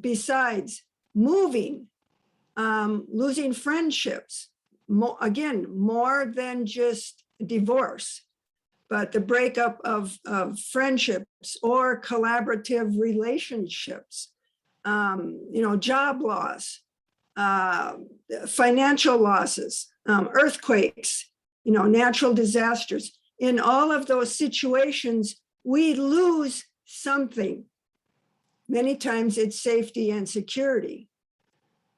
Besides moving, losing friendships, again, more than just divorce, but the breakup of friendships or collaborative relationships, job loss, financial losses, earthquakes, natural disasters. In all of those situations, we lose something. Many times it's safety and security.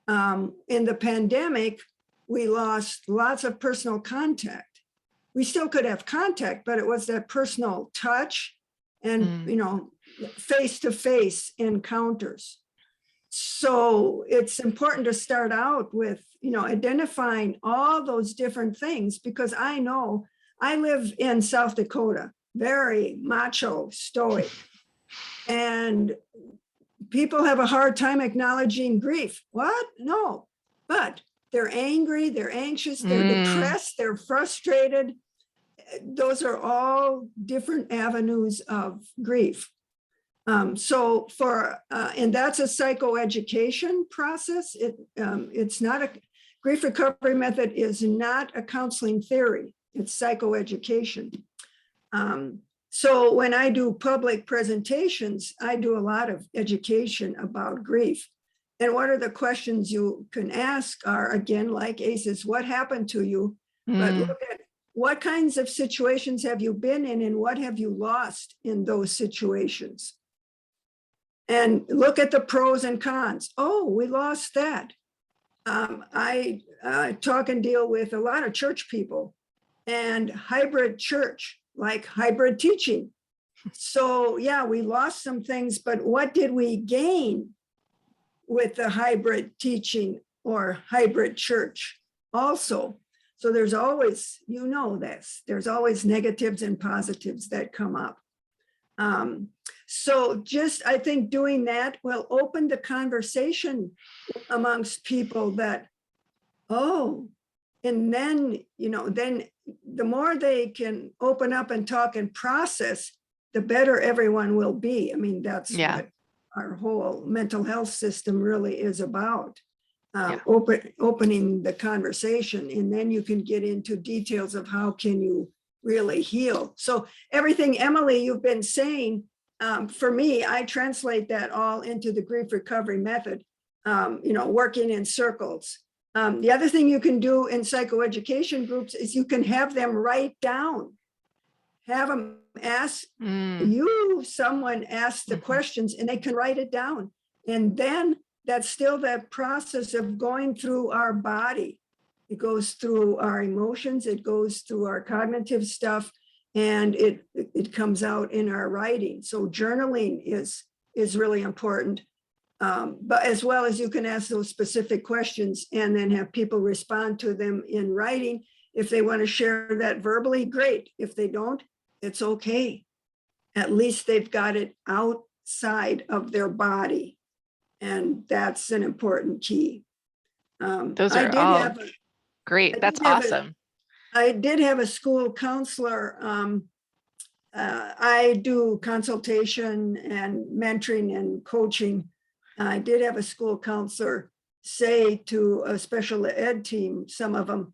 In the pandemic, we lost lots of personal contact. We still could have contact, but it was that personal touch and, face-to-face encounters. So it's important to start out with, identifying all those different things, because I know I live in South Dakota, very macho, stoic, and people have a hard time acknowledging grief. What? No, but they're angry, they're anxious, they're depressed, they're frustrated. Those are all different avenues of grief. And that's a psychoeducation process. It's not a grief recovery method is not a counseling theory. It's psychoeducation. So when I do public presentations, I do a lot of education about grief. And what are the questions you can ask are, again, like ACEs, what happened to you? But look at what kinds of situations have you been in and what have you lost in those situations? And look at the pros and cons. Oh, we lost that. I talk and deal with a lot of church people and hybrid church, like hybrid teaching. So yeah, we lost some things, but what did we gain with the hybrid teaching or hybrid church also? So there's always, there's always negatives and positives that come up. So just, I think doing that will open the conversation amongst people that, and then, then the more they can open up and talk and process, the better everyone will be. I mean, that's what our whole mental health system really is about. Opening the conversation, and then you can get into details of how can you really heal. So everything, Emily, you've been saying, for me, I translate that all into the grief recovery method, working in circles. The other thing you can do in psychoeducation groups is you can have them write down, have them ask someone ask the questions and they can write it down. And then that's still that process of going through our body. It goes through our emotions, it goes through our cognitive stuff, and it comes out in our writing. So journaling is really important. But as well as you can ask those specific questions and then have people respond to them in writing. If they want to share that verbally, great. If they don't, it's okay. At least they've got it outside of their body. And that's an important key. Those are all great. That's awesome. I did have a school counselor. I do consultation and mentoring and coaching. I did have a school counselor say to a special ed team, some of them,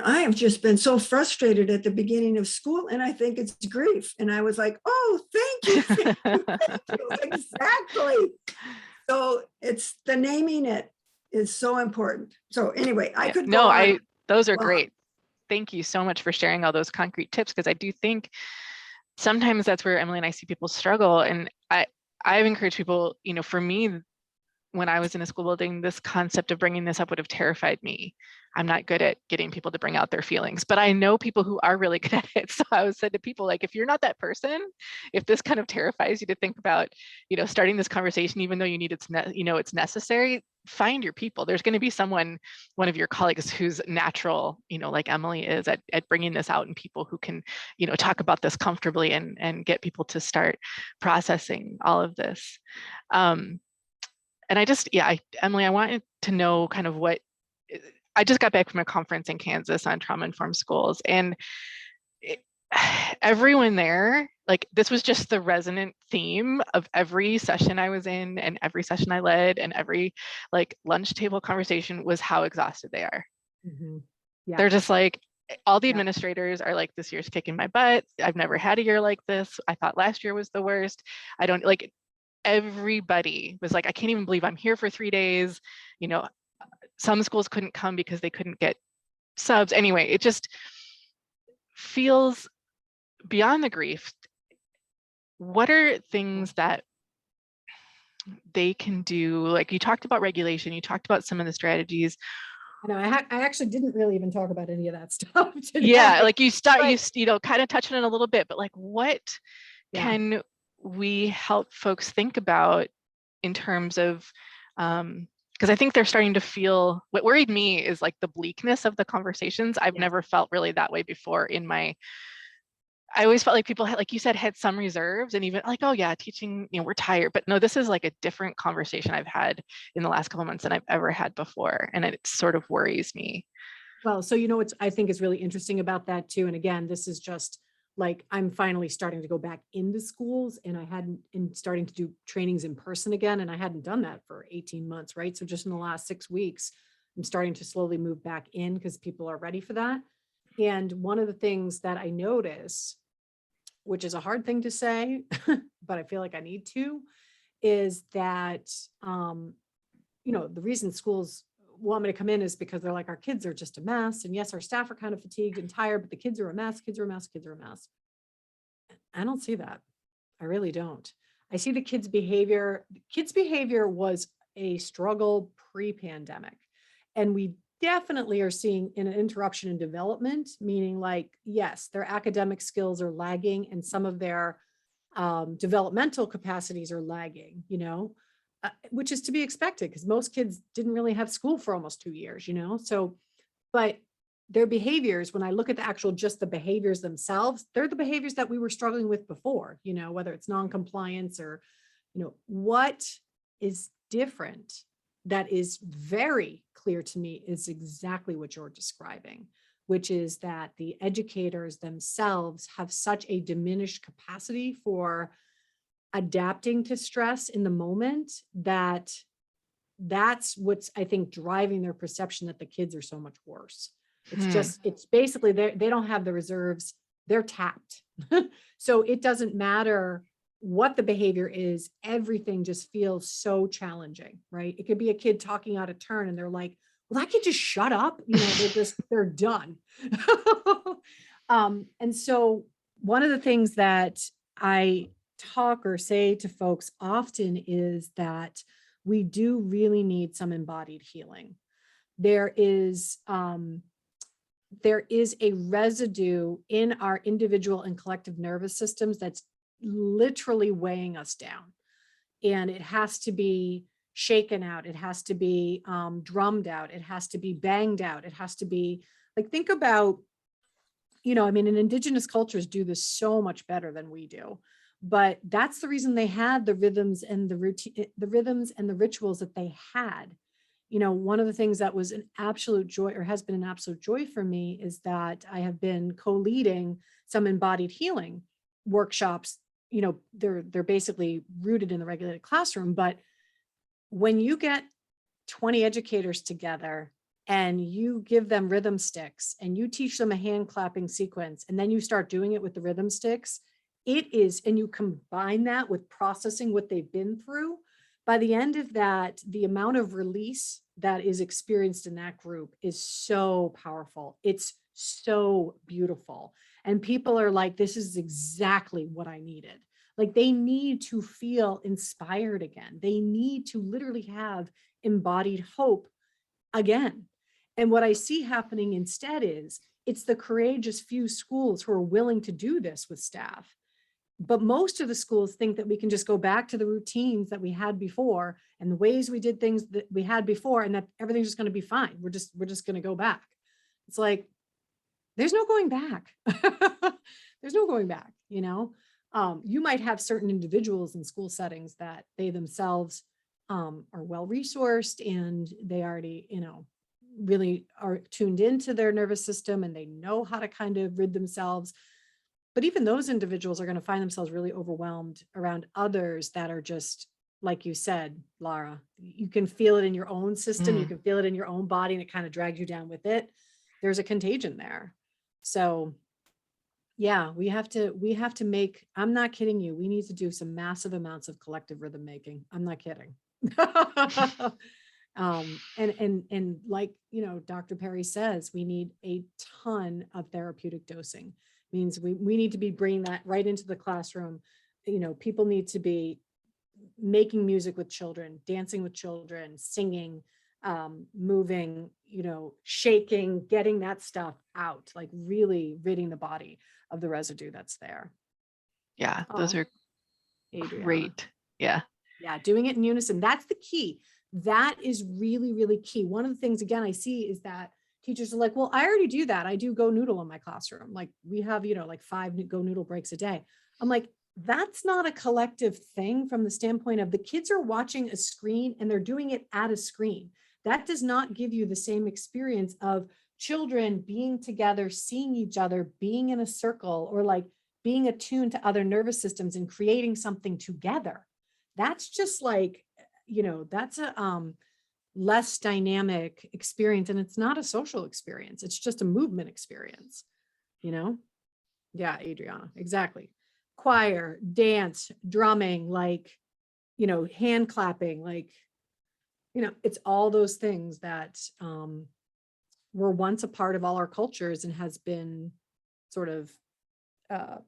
I have just been so frustrated at the beginning of school and I think it's grief. And I was like, oh, thank you. Thank you. Exactly. So it's the naming it is so important. So anyway, I could go on. Those are great. Thank you so much for sharing all those concrete tips, because I do think sometimes that's where Emily and I see people struggle. And I've encouraged people, for me, when I was in a school building, this concept of bringing this up would have terrified me. I'm not good at getting people to bring out their feelings, but I know people who are really good at it. So I was said to people, like, if you're not that person, if this kind of terrifies you to think about, starting this conversation, even though you need it's necessary, find your people. There's going to be one of your colleagues who's natural, like Emily is at bringing this out, and people who can, talk about this comfortably and get people to start processing all of this. And Emily, I wanted to know kind of I just got back from a conference in Kansas on trauma-informed schools, and everyone there, like, this was just the resonant theme of every session I was in and every session I led and every like lunch table conversation was how exhausted they are. Mhm. Yeah. They're just like, all the Yeah. administrators are like, this year's kicking my butt. I've never had a year like this. I thought last year was the worst. I don't like, everybody was like, I can't even believe I'm here for 3 days. Some schools couldn't come because they couldn't get subs. Anyway, it just feels beyond the grief. What are things that they can do? Like, you talked about regulation, you talked about some of the strategies. I know I actually didn't really even talk about any of that stuff today. Yeah, like you But- kind of touch on it a little bit, but like, what Yeah. can we help folks think about in terms of, because I think they're starting to feel, what worried me is like the bleakness of the conversations. I've Yeah. never felt really that way before I always felt like people had, like you said, had some reserves, and even like, oh yeah, teaching, we're tired. But no, this is like a different conversation I've had in the last couple of months than I've ever had before. And it sort of worries me. Well, so what I think is really interesting about that too. And again, this is just like, I'm finally starting to go back into schools, and I hadn't, and starting to do trainings in person again. And I hadn't done that for 18 months, right? So just in the last 6 weeks, I'm starting to slowly move back in because people are ready for that. And one of the things that I notice, which is a hard thing to say, but I feel like I need to, is that, the reason schools want me to come in is because they're like, our kids are just a mess. And yes, our staff are kind of fatigued and tired, but the kids are a mess, kids are a mess, kids are a mess. I don't see that. I really don't. I see the kids' behavior. Kids' behavior was a struggle pre-pandemic. And we definitely are seeing an interruption in development, meaning like, yes, their academic skills are lagging and some of their developmental capacities are lagging, which is to be expected because most kids didn't really have school for almost 2 years, so, but their behaviors, when I look at just the behaviors themselves, they're the behaviors that we were struggling with before, whether it's non-compliance or, what is different that is very clear to me is exactly what you're describing, which is that the educators themselves have such a diminished capacity for adapting to stress in the moment that's what's, I think, driving their perception that the kids are so much worse. It's basically they don't have the reserves, they're tapped. So it doesn't matter what the behavior is, everything just feels so challenging, right? It could be a kid talking out of turn and they're like, well, that kid just shut up. They're done. And so one of the things that I talk or say to folks often is that we do really need some embodied healing. There is a residue in our individual and collective nervous systems that's literally weighing us down. And it has to be shaken out. It has to be drummed out. It has to be banged out. It has to be like, think about, and indigenous cultures do this so much better than we do. But that's the reason they had the rhythms and the rhythms and the rituals that they had. One of the things that was an absolute joy, or has been an absolute joy for me, is that I have been co-leading some embodied healing workshops. They're basically rooted in the regulated classroom, but when you get 20 educators together and you give them rhythm sticks and you teach them a hand clapping sequence, and then you start doing it with the rhythm sticks, and you combine that with processing what they've been through, by the end of that, the amount of release that is experienced in that group is so powerful. It's so beautiful. And people are like, this is exactly what I needed. Like they need to feel inspired again. They need to literally have embodied hope again. And what I see happening instead is it's the courageous few schools who are willing to do this with staff. But most of the schools think that we can just go back to the routines that we had before and the ways we did things that we had before, and that everything's just going to be fine. We're just going to go back. It's like, there's no going back. There's no going back, you know. You might have certain individuals in school settings that they themselves are well resourced and they already, you know, really are tuned into their nervous system and they know how to kind of rid themselves. But even those individuals are going to find themselves really overwhelmed around others that are just, like you said, Lara, you can feel it in your own system. You can feel it in your own body and it kind of drags you down with it. There's a contagion there. So yeah, we have to make, I'm not kidding you. We need to do some massive amounts of collective rhythm making. I'm not kidding. And like, you know, Dr. Perry says, we need a ton of therapeutic dosing. Means we need to be bringing that right into the classroom. You know, people need to be making music with children, dancing with children, singing, moving, you know, shaking, getting that stuff out, like really ridding the body of the residue that's there. Yeah, those are Adriana. great. Yeah. Yeah, doing it in unison. That's the key. That is really, really key. One of the things, again, I see is that teachers are like, well, I already do that. I do Go Noodle in my classroom. Like we have, you know, like 5 Go Noodle breaks a day. I'm like, that's not a collective thing from the standpoint of the kids are watching a screen and they're doing it at a screen. That does not give you the same experience of children being together, seeing each other, being in a circle, or like being attuned to other nervous systems and creating something together. That's just like, you know, that's a less dynamic experience, and it's not a social experience. It's just a movement experience, you know? Yeah, Adriana, exactly. Choir, dance, drumming, like, you know, hand clapping, like, you know, it's all those things that were once a part of all our cultures and has been sort of, I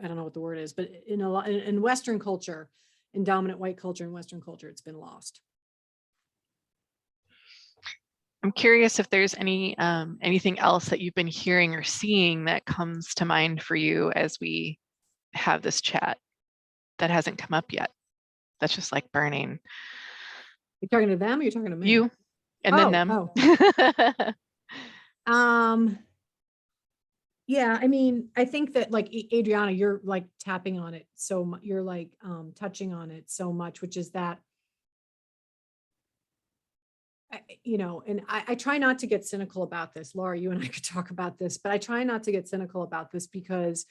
don't know what the word is, but in a lot in Western culture, in dominant white culture and Western culture, it's been lost. I'm curious if there's anything else that you've been hearing or seeing that comes to mind for you as we have this chat that hasn't come up yet. That's just like burning. You talking to them or you talking to me? You and then them. Yeah, I mean, I think that like Adriana, you're like tapping on it so much. You're like touching on it so much, which is that, you know, and I try not to get cynical about this. Laura, you and I could talk about this, but I try not to get cynical about this because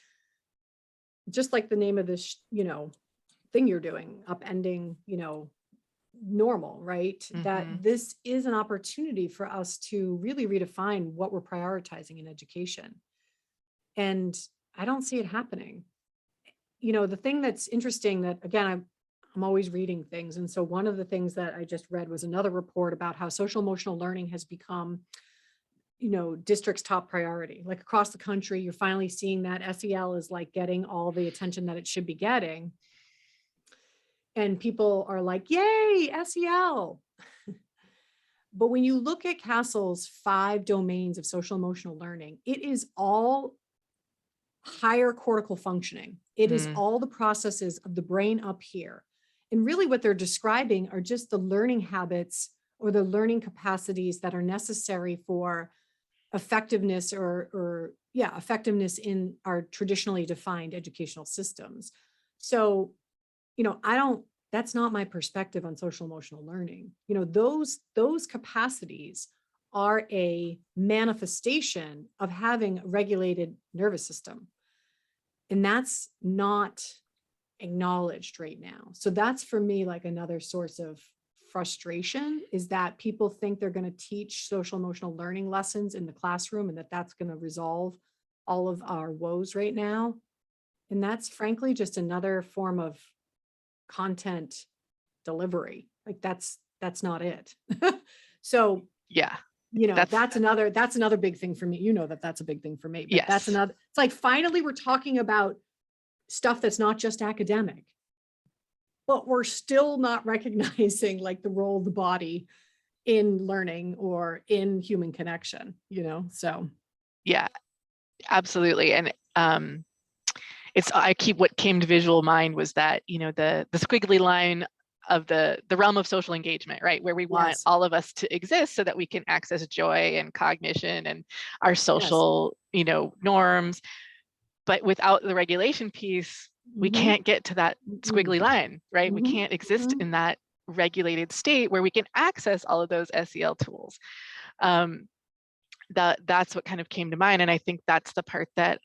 just like the name of this, you know, thing you're doing, upending, you know, normal, right? That this is an opportunity for us to really redefine what we're prioritizing in education. And I don't see it happening. You know, the thing that's interesting that, again, I'm always reading things. And so one of the things that I just read was another report about how social emotional learning has become, you know, district's top priority. Like across the country, you're finally seeing that SEL is like getting all the attention that it should be getting. And people are like, yay, SEL. But when you look at CASEL's 5 domains of social emotional learning, it is all higher cortical functioning. It is all the processes of the brain up here. And really what they're describing are just the learning habits or the learning capacities that are necessary for effectiveness or effectiveness in our traditionally defined educational systems. So, you know, that's not my perspective on social emotional learning. You know, those capacities are a manifestation of having a regulated nervous system. And that's not acknowledged right now. So that's for me like another source of frustration, is that people think they're going to teach social emotional learning lessons in the classroom and that that's going to resolve all of our woes right now. And that's frankly just another form of content delivery. Like that's not it. So yeah, you know, that's another big thing for me. You know, that's a big thing for me, but that's another, it's like, finally, we're talking about stuff that's not just academic. But we're still not recognizing like the role of the body in learning or in human connection, you know, so. Yeah, absolutely. And what came to visual mind was that, you know, the squiggly line of the realm of social engagement, right? Where we want all of us to exist so that we can access joy and cognition and our social, you know, norms. But without the regulation piece, we can't get to that squiggly line, right? We can't exist in that regulated state where we can access all of those SEL tools. That's what kind of came to mind. And I think that's the part that,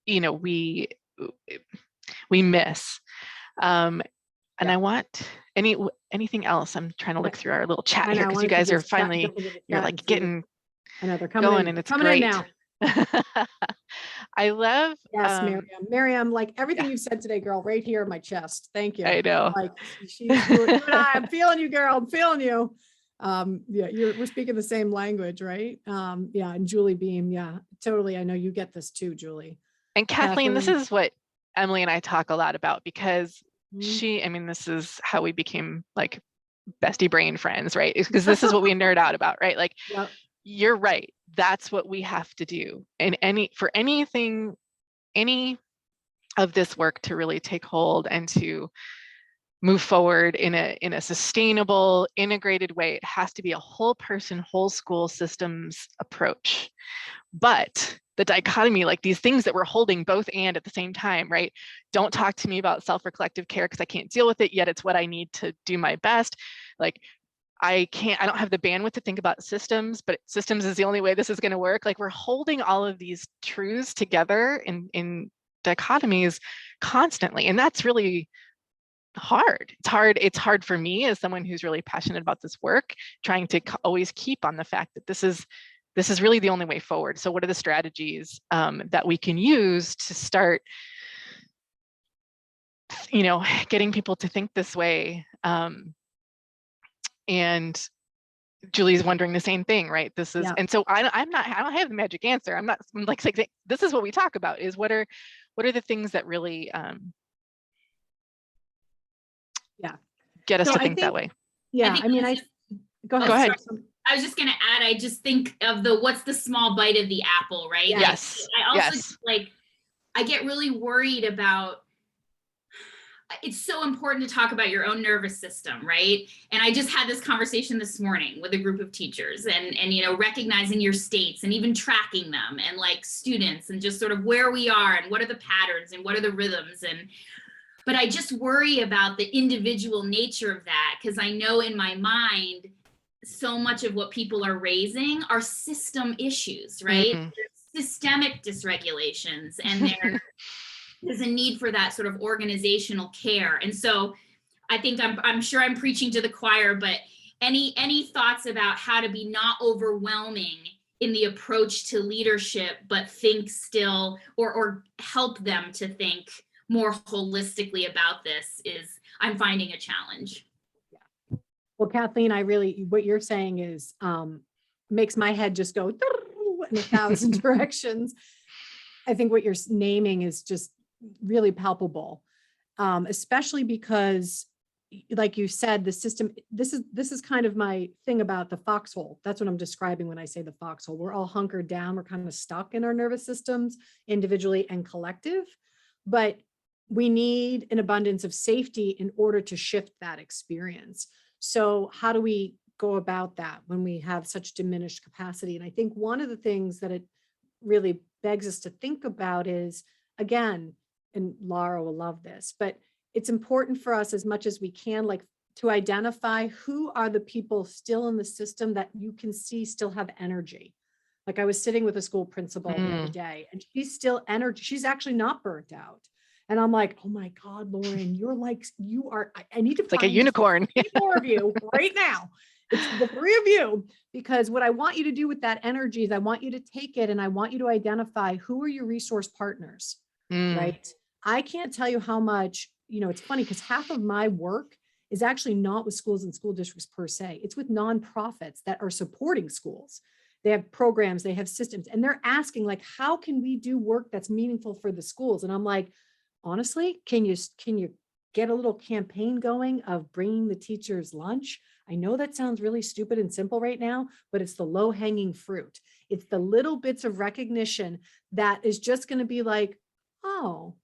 you know, we miss. And I want anything else. I'm trying to look through our little chat here because you guys are finally, you're like getting going and it's great. Now. I love. Yes, Miriam, like everything you've said today, girl, right here in my chest. Thank you. I know. Like you and I, I'm feeling you, girl. I'm feeling you. Yeah, we're speaking the same language, right? Yeah, and Julie Beam, yeah, totally. I know you get this too, Julie. And Kathleen, this is what Emily and I talk a lot about because I mean, this is how we became like bestie brain friends, right? Because this is what we nerd out about, right? Like, you're right. That's what we have to do. And any of this work to really take hold and to move forward in a sustainable, integrated way, it has to be a whole person, whole school systems approach. But the dichotomy, like these things that we're holding both and at the same time, right? Don't talk to me about self-reflective care because I can't deal with it yet. It's what I need to do my best. Like I don't have the bandwidth to think about systems, but systems is the only way this is going to work. Like we're holding all of these truths together in dichotomies constantly. And that's really hard. It's hard for me as someone who's really passionate about this work, trying to always keep on the fact that this is really the only way forward. So what are the strategies that we can use to start, you know, getting people to think this way? And Julie's wondering the same thing, right? This is, and so I don't have the magic answer. I'm like this is what we talk about is what are the things that really get us to think that way. Yeah, I mean, go ahead. Go ahead. I was just going to add, I just think of what's the small bite of the apple, right? Yes. Like, I also I get really worried about, it's so important to talk about your own nervous system, right? And I just had this conversation this morning with a group of teachers and you know, recognizing your states and even tracking them and like students and just sort of where we are and what are the patterns and what are the rhythms but I just worry about the individual nature of that because I know in my mind, so much of what people are raising are system issues, right? There's systemic dysregulations and there's a need for that sort of organizational care. And so I think I'm sure I'm preaching to the choir, but any thoughts about how to be not overwhelming in the approach to leadership, but think still or help them to think more holistically about this I'm finding a challenge. Well, Kathleen, what you're saying is makes my head just go in 1,000 directions. I think what you're naming is just really palpable, especially because, like you said, the system, this is kind of my thing about the foxhole. That's what I'm describing when I say the foxhole. We're all hunkered down. We're kind of stuck in our nervous systems individually and collective, but we need an abundance of safety in order to shift that experience. So how do we go about that when we have such diminished capacity? And I think one of the things that it really begs us to think about is, again, and Lara will love this, but it's important for us as much as we can, like to identify who are the people still in the system that you can see still have energy. Like I was sitting with a school principal the other day and she's still energy. She's actually not burnt out. And I'm like, oh my God, Lauren, I need to find like a unicorn. 4 of you right now. It's the 3 of you, because what I want you to do with that energy is I want you to take it and I want you to identify who are your resource partners, right? I can't tell you how much, you know, it's funny because half of my work is actually not with schools and school districts per se. It's with nonprofits that are supporting schools. They have programs, they have systems, and they're asking like, how can we do work that's meaningful for the schools? And I'm like, honestly, can you get a little campaign going of bringing the teachers lunch? I know that sounds really stupid and simple right now, but it's the low hanging fruit. It's the little bits of recognition that is just going to be like, oh,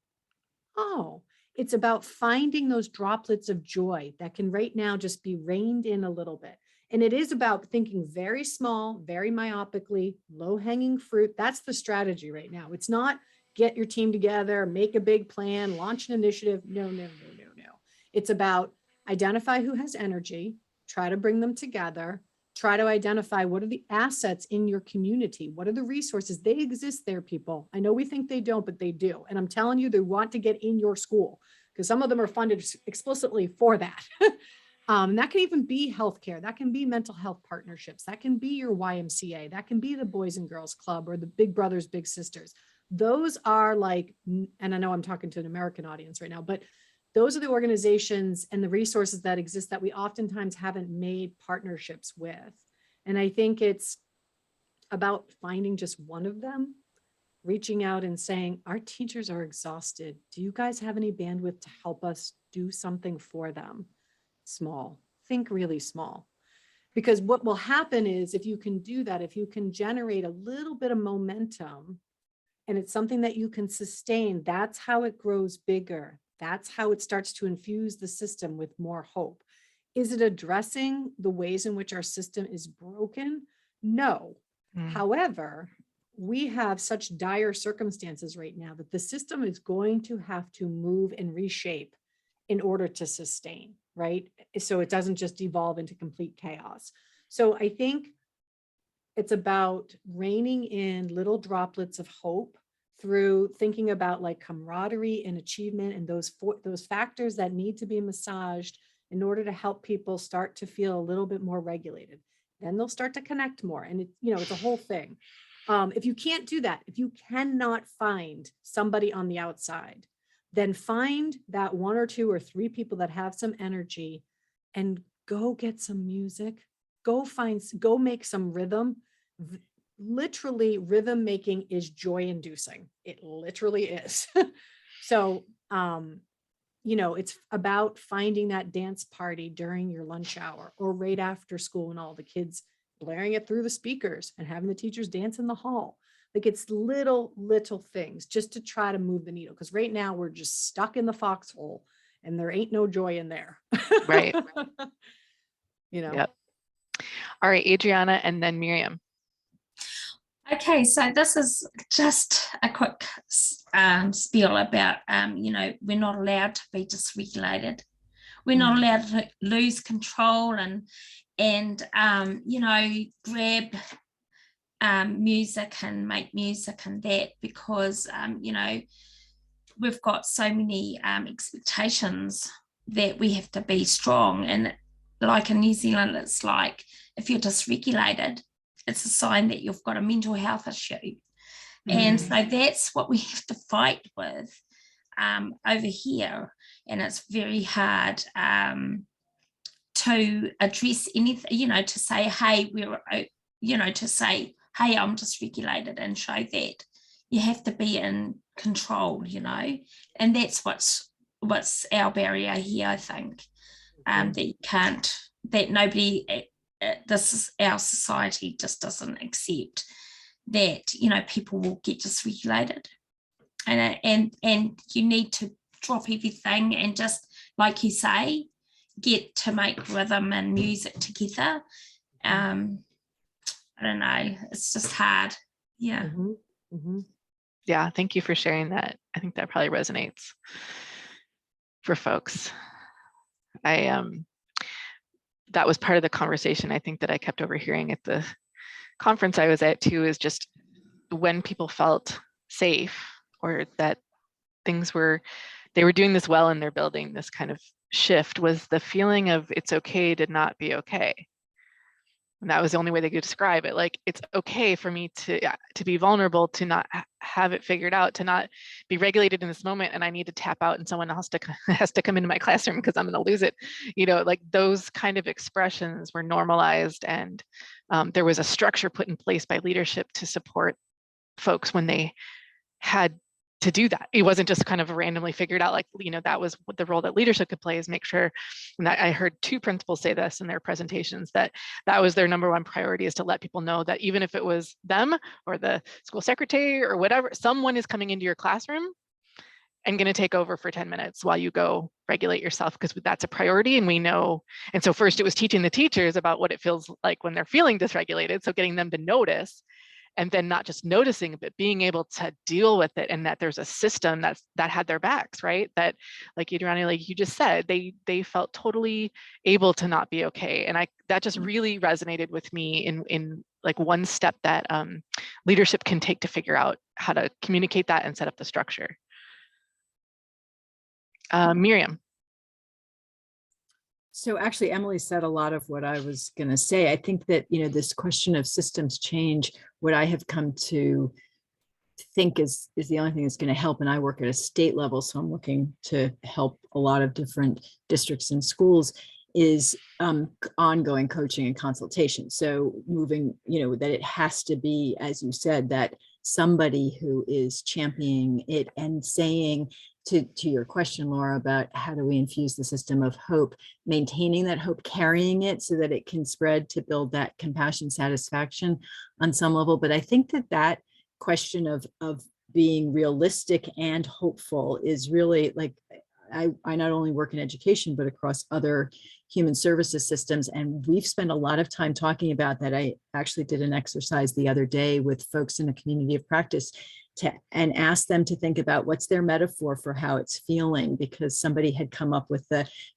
it's about finding those droplets of joy that can right now just be reined in a little bit. And it is about thinking very small, very myopically, low hanging fruit. That's the strategy right now. It's not get your team together, make a big plan, launch an initiative. No. It's about identify who has energy, try to bring them together, try to identify what are the assets in your community. What are the resources? They exist there, people. I know we think they don't, but they do. And I'm telling you, they want to get in your school because some of them are funded explicitly for that. That can even be healthcare. That can be mental health partnerships. That can be your YMCA. That can be the Boys and Girls Club or the Big Brothers, Big Sisters. Those are like, and I know I'm talking to an American audience right now, but those are the organizations and the resources that exist that we oftentimes haven't made partnerships with. And I think it's about finding just one of them, reaching out and saying, our teachers are exhausted. Do you guys have any bandwidth to help us do something for them? Small, think really small. Because what will happen is if you can do that, if you can generate a little bit of momentum and it's something that you can sustain, that's how it grows bigger. That's how it starts to infuse the system with more hope. Is it addressing the ways in which our system is broken? No. However, we have such dire circumstances right now that the system is going to have to move and reshape in order to sustain, right? So it doesn't just evolve into complete chaos. So I think it's about reining in little droplets of hope through thinking about like camaraderie and achievement and those factors that need to be massaged in order to help people start to feel a little bit more regulated. Then they'll start to connect more. And it's a whole thing. If you can't do that, if you cannot find somebody on the outside, then find that 1 or 2 or 3 people that have some energy and go get some music, go make some rhythm. Literally, rhythm making is joy inducing. It literally is. So, it's about finding that dance party during your lunch hour or right after school and all the kids blaring it through the speakers and having the teachers dance in the hall. Like it's little things just to try to move the needle. Because right now we're just stuck in the foxhole and there ain't no joy in there. Right. Yep. All right, Adriana and then Miriam. Okay, so this is just a quick spiel about, we're not allowed to be dysregulated. We're not allowed to lose control and grab music and make music and that because, we've got so many expectations that we have to be strong. And like in New Zealand, it's like if you're dysregulated, it's a sign that you've got a mental health issue. And so that's what we have to fight with over here. And it's very hard to address anything, to say, hey, I'm dysregulated and show that. You have to be in control, and that's what's our barrier here, I think, that you can't, that nobody, this is our society just doesn't accept that, people will get dysregulated and you need to drop everything and just, like you say, get to make rhythm and music together. I don't know, it's just hard. Yeah. Yeah, thank you for sharing that. I think that probably resonates for folks. That was part of the conversation I think that I kept overhearing at the conference I was at too, is just when people felt safe or that they were doing this well and they're building this kind of shift, was the feeling of it's okay to not be okay. And that was the only way they could describe it. Like, it's okay for me to be vulnerable, to not have it figured out, to not be regulated in this moment and I need to tap out and someone else has to come into my classroom because I'm going to lose it. You know, like those kind of expressions were normalized, and there was a structure put in place by leadership to support folks when they had to do that. It wasn't just kind of randomly figured out, like, you know, that was what the role that leadership could play, is make sure, and I heard 2 principals say this in their presentations, that was their number 1 priority, is to let people know that even if it was them or the school secretary or whatever, someone is coming into your classroom and going to take over for 10 minutes while you go regulate yourself, because that's a priority and we know. And so first it was teaching the teachers about what it feels like when they're feeling dysregulated. So getting them to notice, and then not just noticing, but being able to deal with it, and that there's a system that had their backs, right? That, like Adriana, like you just said, they felt totally able to not be okay. And that just really resonated with me in like one step that leadership can take to figure out how to communicate that and set up the structure. Miriam. So actually, Emily said a lot of what I was going to say. I think that, you know, this question of systems change, what I have come to think is the only thing that's going to help. And I work at a state level, so I'm looking to help a lot of different districts and schools, is ongoing coaching and consultation. So moving, you know, that it has to be, as you said, that somebody who is championing it and saying, to your question, Laura, about how do we infuse the system of hope, maintaining that hope, carrying it so that it can spread to build that compassion, satisfaction on some level. But I think that question of being realistic and hopeful is really, like, I not only work in education, but across other human services systems. And we've spent a lot of time talking about that. I actually did an exercise the other day with folks in the community of practice and ask them to think about what's their metaphor for how it's feeling, because somebody had come up with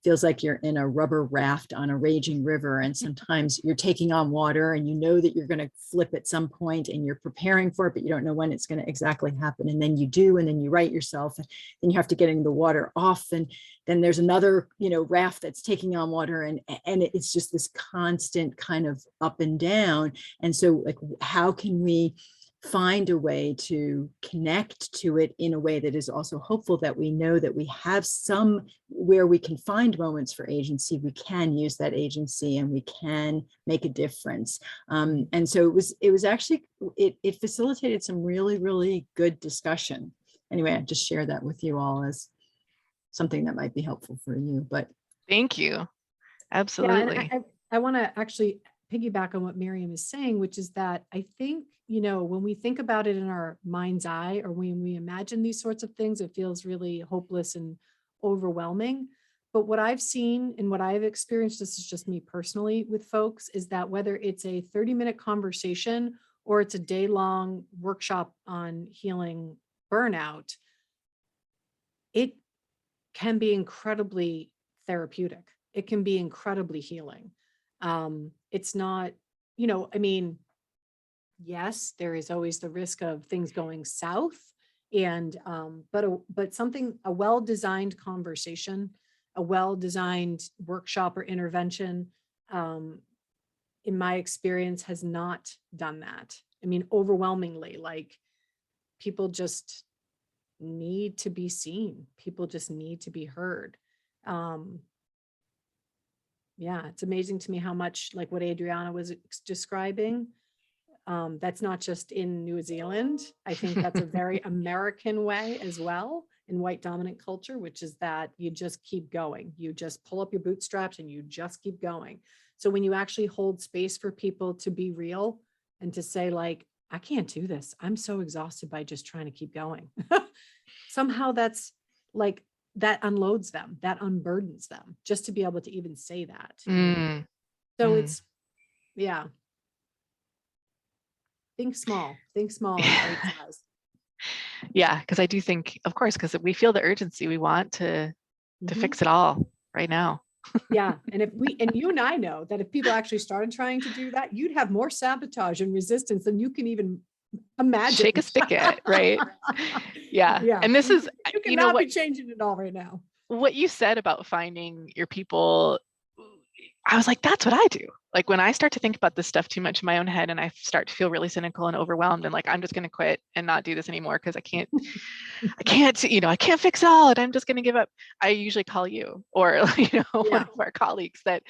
feels like you're in a rubber raft on a raging river, and sometimes you're taking on water and you know that you're going to flip at some point and you're preparing for it, but you don't know when it's going to exactly happen. And then you do, and then you right yourself, and then you have to get the water off, and then there's another, you know, raft that's taking on water, and it's just this constant kind of up and down. And so, like, how can we find a way to connect to it in a way that is also hopeful, that we know that we have some where we can find moments for agency, we can use that agency and we can make a difference. And so it was actually, it facilitated some really, really good discussion. Anyway, I just share that with you all as something that might be helpful for you. But thank you. Absolutely. Yeah, and I want to actually piggyback on what Miriam is saying, which is that I think, you know, when we think about it in our mind's eye, or when we imagine these sorts of things, it feels really hopeless and overwhelming. But what I've seen and what I've experienced, this is just me personally with folks, is that whether it's a 30-minute conversation or it's a day-long workshop on healing burnout, it can be incredibly therapeutic. It can be incredibly healing. It's not, you know, I mean, yes, there is always the risk of things going south, and but a well-designed conversation, a well-designed workshop or intervention, in my experience, has not done that. I mean, overwhelmingly, like, people just need to be seen. People just need to be heard. Yeah, it's amazing to me how much, like what Adriana was describing, that's not just in New Zealand. I think that's a very American way as well, in white dominant culture, which is that you just keep going. You just pull up your bootstraps and you just keep going. So when you actually hold space for people to be real and to say, like, I can't do this, I'm so exhausted by just trying to keep going. Somehow that's like, that unloads them, that unburdens them, just to be able to even say that. So it's, yeah. Think small and bite size. Yeah, because I do think, of course, because we feel the urgency, we want to fix it all right now. Yeah, and you and I know that if people actually started trying to do that, you'd have more sabotage and resistance than you can even imagine. Shake a stick at, right? Yeah. And this is, you cannot be changing it all right now. What you said about finding your people, I was like, that's what I do. Like when I start to think about this stuff too much in my own head and I start to feel really cynical and overwhelmed and like, I'm just going to quit and not do this anymore because I can't, I can't fix it all and I'm just going to give up. I usually call you or, one of our colleagues that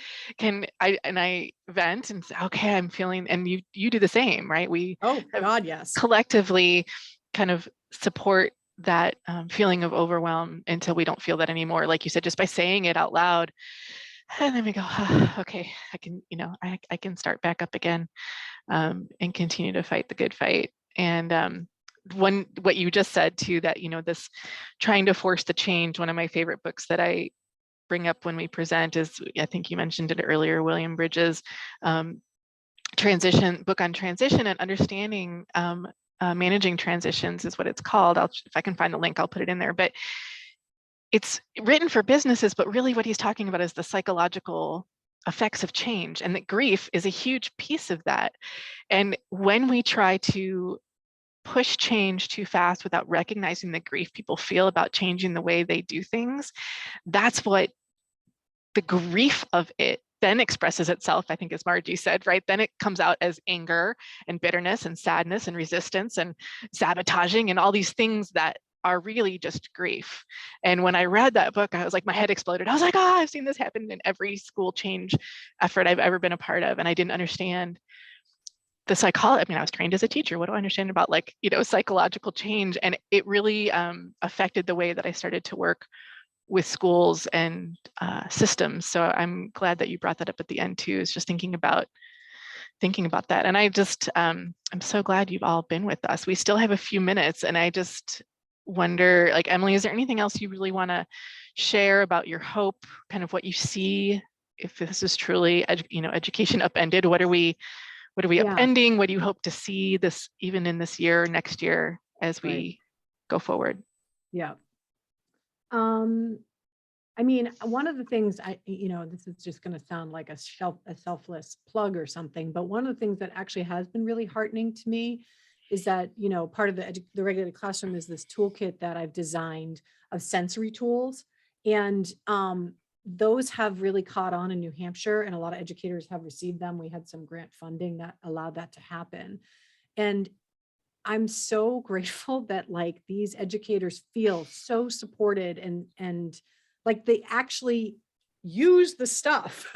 I vent and say, okay, I'm feeling, and you do the same, right? We God, yes. collectively kind of support that feeling of overwhelm until we don't feel that anymore. Like you said, just by saying it out loud. And then we go, okay, I can, I can start back up again and continue to fight the good fight. And what you just said too, that, this trying to force the change, one of my favorite books that I bring up when we present is, I think you mentioned it earlier, William Bridges' book on transition and understanding managing transitions is what it's called. If I can find the link, I'll put it in there. But it's written for businesses, but really what he's talking about is the psychological effects of change, and that grief is a huge piece of that. And when we try to push change too fast without recognizing the grief people feel about changing the way they do things, that's what the grief of it then expresses itself, I think, as Margie said, right? Then it comes out as anger and bitterness and sadness and resistance and sabotaging and all these things that are really just grief. And when I read that book, I was like, my head exploded. I was like, I've seen this happen in every school change effort I've ever been a part of. And I didn't understand the psychology. I mean, I was trained as a teacher. What do I understand about psychological change? And it really affected the way that I started to work with schools and systems. So I'm glad that you brought that up at the end too, is just thinking about that. And I just, I'm so glad you've all been with us. We still have a few minutes, and I just wonder, like, Emily, is there anything else you really want to share about your hope, kind of what you see, if this is truly, education upended? What are we upending? What do you hope to see this, even in this year, next year, as we go forward? Yeah. I mean, one of the things this is just going to sound like a selfless plug or something, but one of the things that actually has been really heartening to me is that, part of the regulated classroom is this toolkit that I've designed of sensory tools. And those have really caught on in New Hampshire, and a lot of educators have received them. We had some grant funding that allowed that to happen. And I'm so grateful that like these educators feel so supported and like they actually use the stuff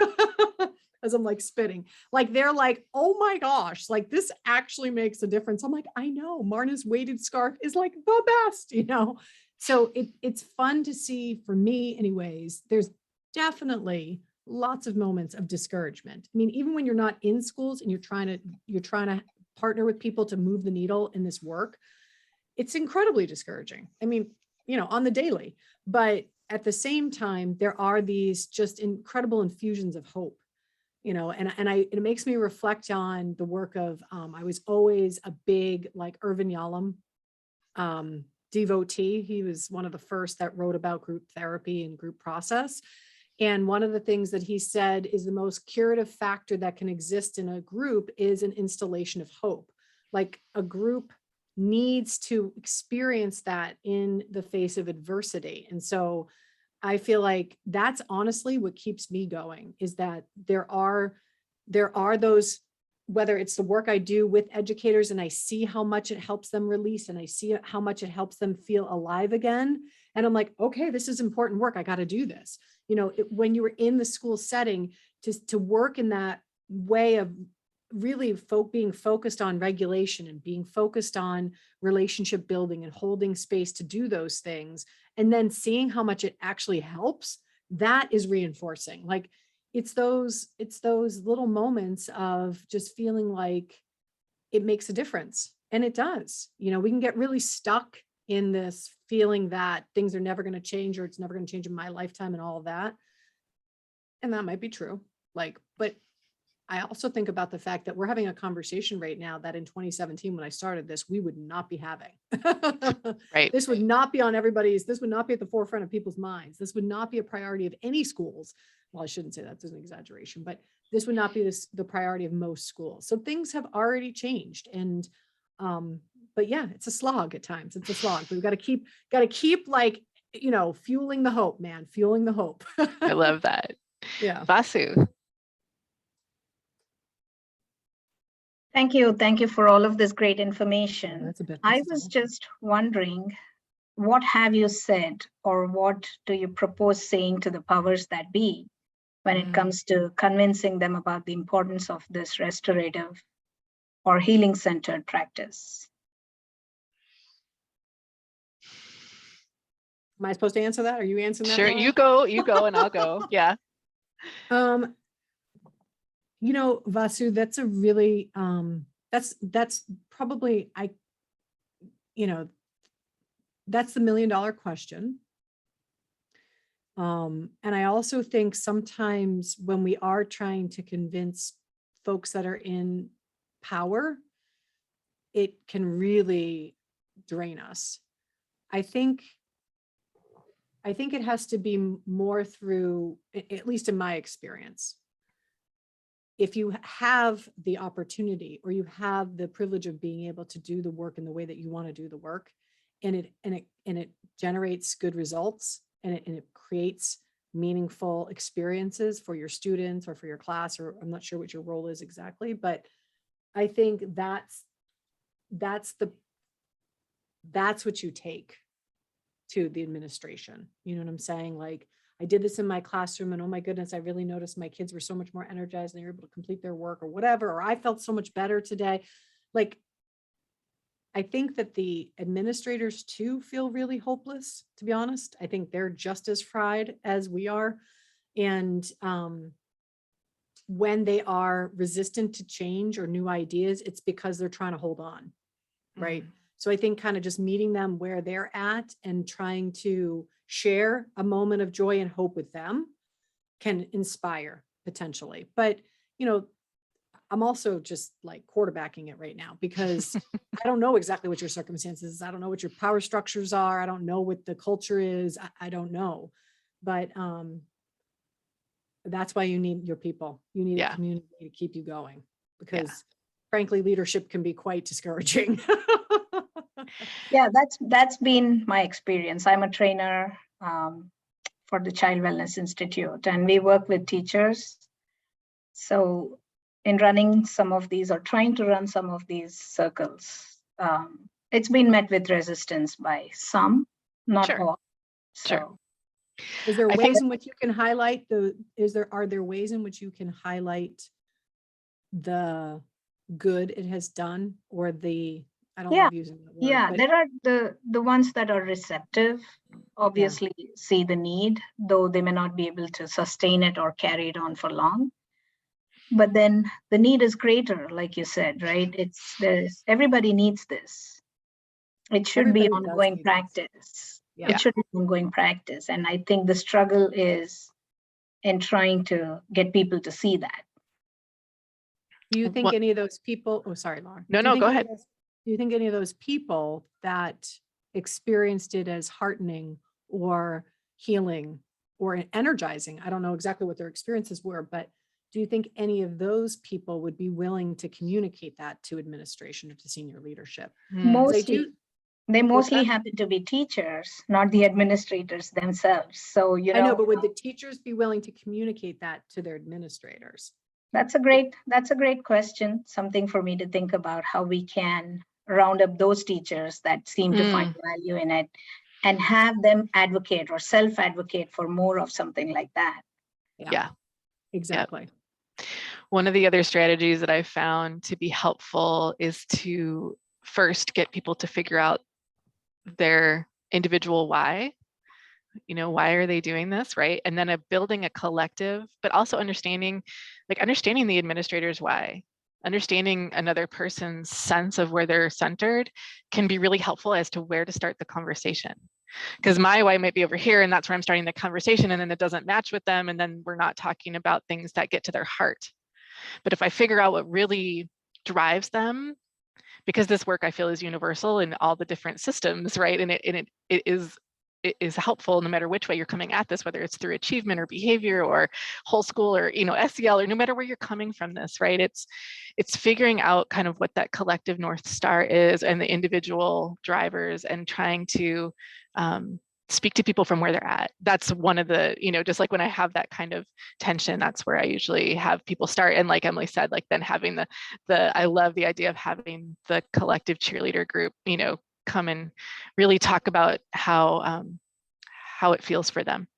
as I'm like spitting, like they're like, oh my gosh, like this actually makes a difference. I'm like, I know Marna's weighted scarf is like the best, So it's fun to see, for me anyways. There's definitely lots of moments of discouragement. I mean, even when you're not in schools and you're trying to partner with people to move the needle in this work, it's incredibly discouraging. I mean, on the daily, but at the same time, there are these just incredible infusions of hope, it makes me reflect on the work of, I was always a big like Irvin Yalom devotee. He was one of the first that wrote about group therapy and group process. And one of the things that he said is the most curative factor that can exist in a group is an installation of hope. Like a group needs to experience that in the face of adversity. And so I feel like that's honestly what keeps me going, is that there are those, whether it's the work I do with educators and I see how much it helps them release and I see how much it helps them feel alive again. And I'm like, okay, this is important work. I got to do this. When you were in the school setting, to work in that way of really being focused on regulation and being focused on relationship building and holding space to do those things, and then seeing how much it actually helps, that is reinforcing. Like it's those little moments of just feeling like it makes a difference. And it does. We can get really stuck in this feeling that things are never going to change, or it's never going to change in my lifetime and all of that. And that might be true. But I also think about the fact that we're having a conversation right now that in 2017, when I started this, we would not be having. Right. This would not be on this would not be at the forefront of people's minds. This would not be a priority of any schools. Well, I shouldn't say that's an exaggeration, but this would not be the priority of most schools. So things have already changed. And, but yeah, it's a slog at times. It's a slog. We've got to keep like, fueling the hope, man, fueling the hope. I love that. Yeah. Vasu. Thank you. Thank you for all of this great information. That's a bit. I was just wondering, what have you said or what do you propose saying to the powers that be when it comes to convincing them about the importance of this restorative or healing-centered practice? Am I supposed to answer that? Are you answering that? Sure, Lara? you go and I'll go. Yeah. You know, Vasu, that's a really, that's probably, that's the $1 million question. And I also think sometimes when we are trying to convince folks that are in power, it can really drain us. I think it has to be more through, at least in my experience, if you have the opportunity or you have the privilege of being able to do the work in the way that you want to do the work, and it generates good results, and it creates meaningful experiences for your students or for your class, or I'm not sure what your role is exactly, but I think that's what you take to the administration. You know what I'm saying? Like, I did this in my classroom and oh my goodness, I really noticed my kids were so much more energized and they were able to complete their work or whatever, or I felt so much better today. Like, I think that the administrators too feel really hopeless, to be honest. I think they're just as fried as we are. And when they are resistant to change or new ideas, it's because they're trying to hold on, right? So I think kind of just meeting them where they're at and trying to share a moment of joy and hope with them can inspire potentially. But, you know, I'm also just like quarterbacking it right now because I don't know exactly what your circumstances is. I don't know what your power structures are. I don't know what the culture is. I don't know. But that's why you need your people. You need a community to keep you going, because frankly, leadership can be quite discouraging. Yeah, that's been my experience. I'm a trainer for the Child Wellness Institute, and we work with teachers. So in running some of these or trying to run some of these circles, it's been met with resistance by some, not all. So is there ways in which you can highlight are there ways in which you can highlight the good it has done, or the, I don't love using that word. Yeah, there are the ones that are receptive, obviously see the need, though they may not be able to sustain it or carry it on for long. But then the need is greater, like you said, right? Everybody needs this. It should be ongoing practice. It should be ongoing practice. And I think the struggle is in trying to get people to see that. Do you think any of those people, oh, sorry, Lara. No, go ahead. Do you think any of those people that experienced it as heartening or healing or energizing, I don't know exactly what their experiences were, but do you think any of those people would be willing to communicate that to administration or to senior leadership? They mostly happen to be teachers, not the administrators themselves. So, you know. I know, but would the teachers be willing to communicate that to their administrators? That's a great question. Something for me to think about, how we can round up those teachers that seem to find value in it and have them advocate or self-advocate for more of something like that. Yeah, exactly. One of the other strategies that I found to be helpful is to first get people to figure out their individual why. You know, why are they doing this, right? And then building a collective, but also understanding the administrator's why. Understanding another person's sense of where they're centered can be really helpful as to where to start the conversation. Because my why might be over here, and that's where I'm starting the conversation, and then it doesn't match with them, and then we're not talking about things that get to their heart. But if I figure out what really drives them, because this work I feel is universal in all the different systems, right? And it is helpful no matter which way you're coming at this, whether it's through achievement or behavior or whole school or, you know, SEL, or no matter where you're coming from this, right? It's figuring out kind of what that collective North Star is and the individual drivers, and trying to speak to people from where they're at. That's one of the, just like when I have that kind of tension, that's where I usually have people start. And like Emily said, like then having I love the idea of having the collective cheerleader group, come and really talk about how it feels for them.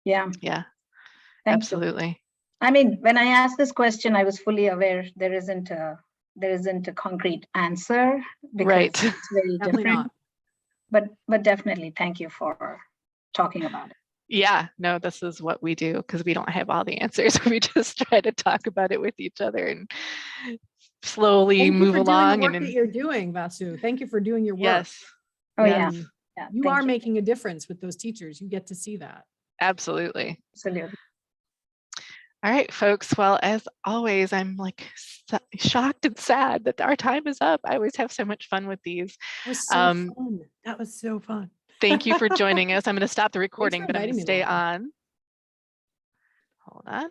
Yeah. Yeah, Thank absolutely. You. I mean, when I asked this question, I was fully aware there isn't a concrete answer because right. it's very different. But definitely thank you for talking about it. Yeah, no, this is what we do because we don't have all the answers. We just try to talk about it with each other and slowly move along. Thank you for doing the work that you're doing, Vasu. Thank you for doing your work. Yes. Oh yeah. You are making a difference with those teachers. You get to see that. Absolutely. Absolutely. All right, folks. Well, as always, I'm like shocked and sad that our time is up. I always have so much fun with these. It was so fun. That was so fun. Thank you for joining us. I'm going to stop the recording, but I'm going to stay Lara. on. Hold on.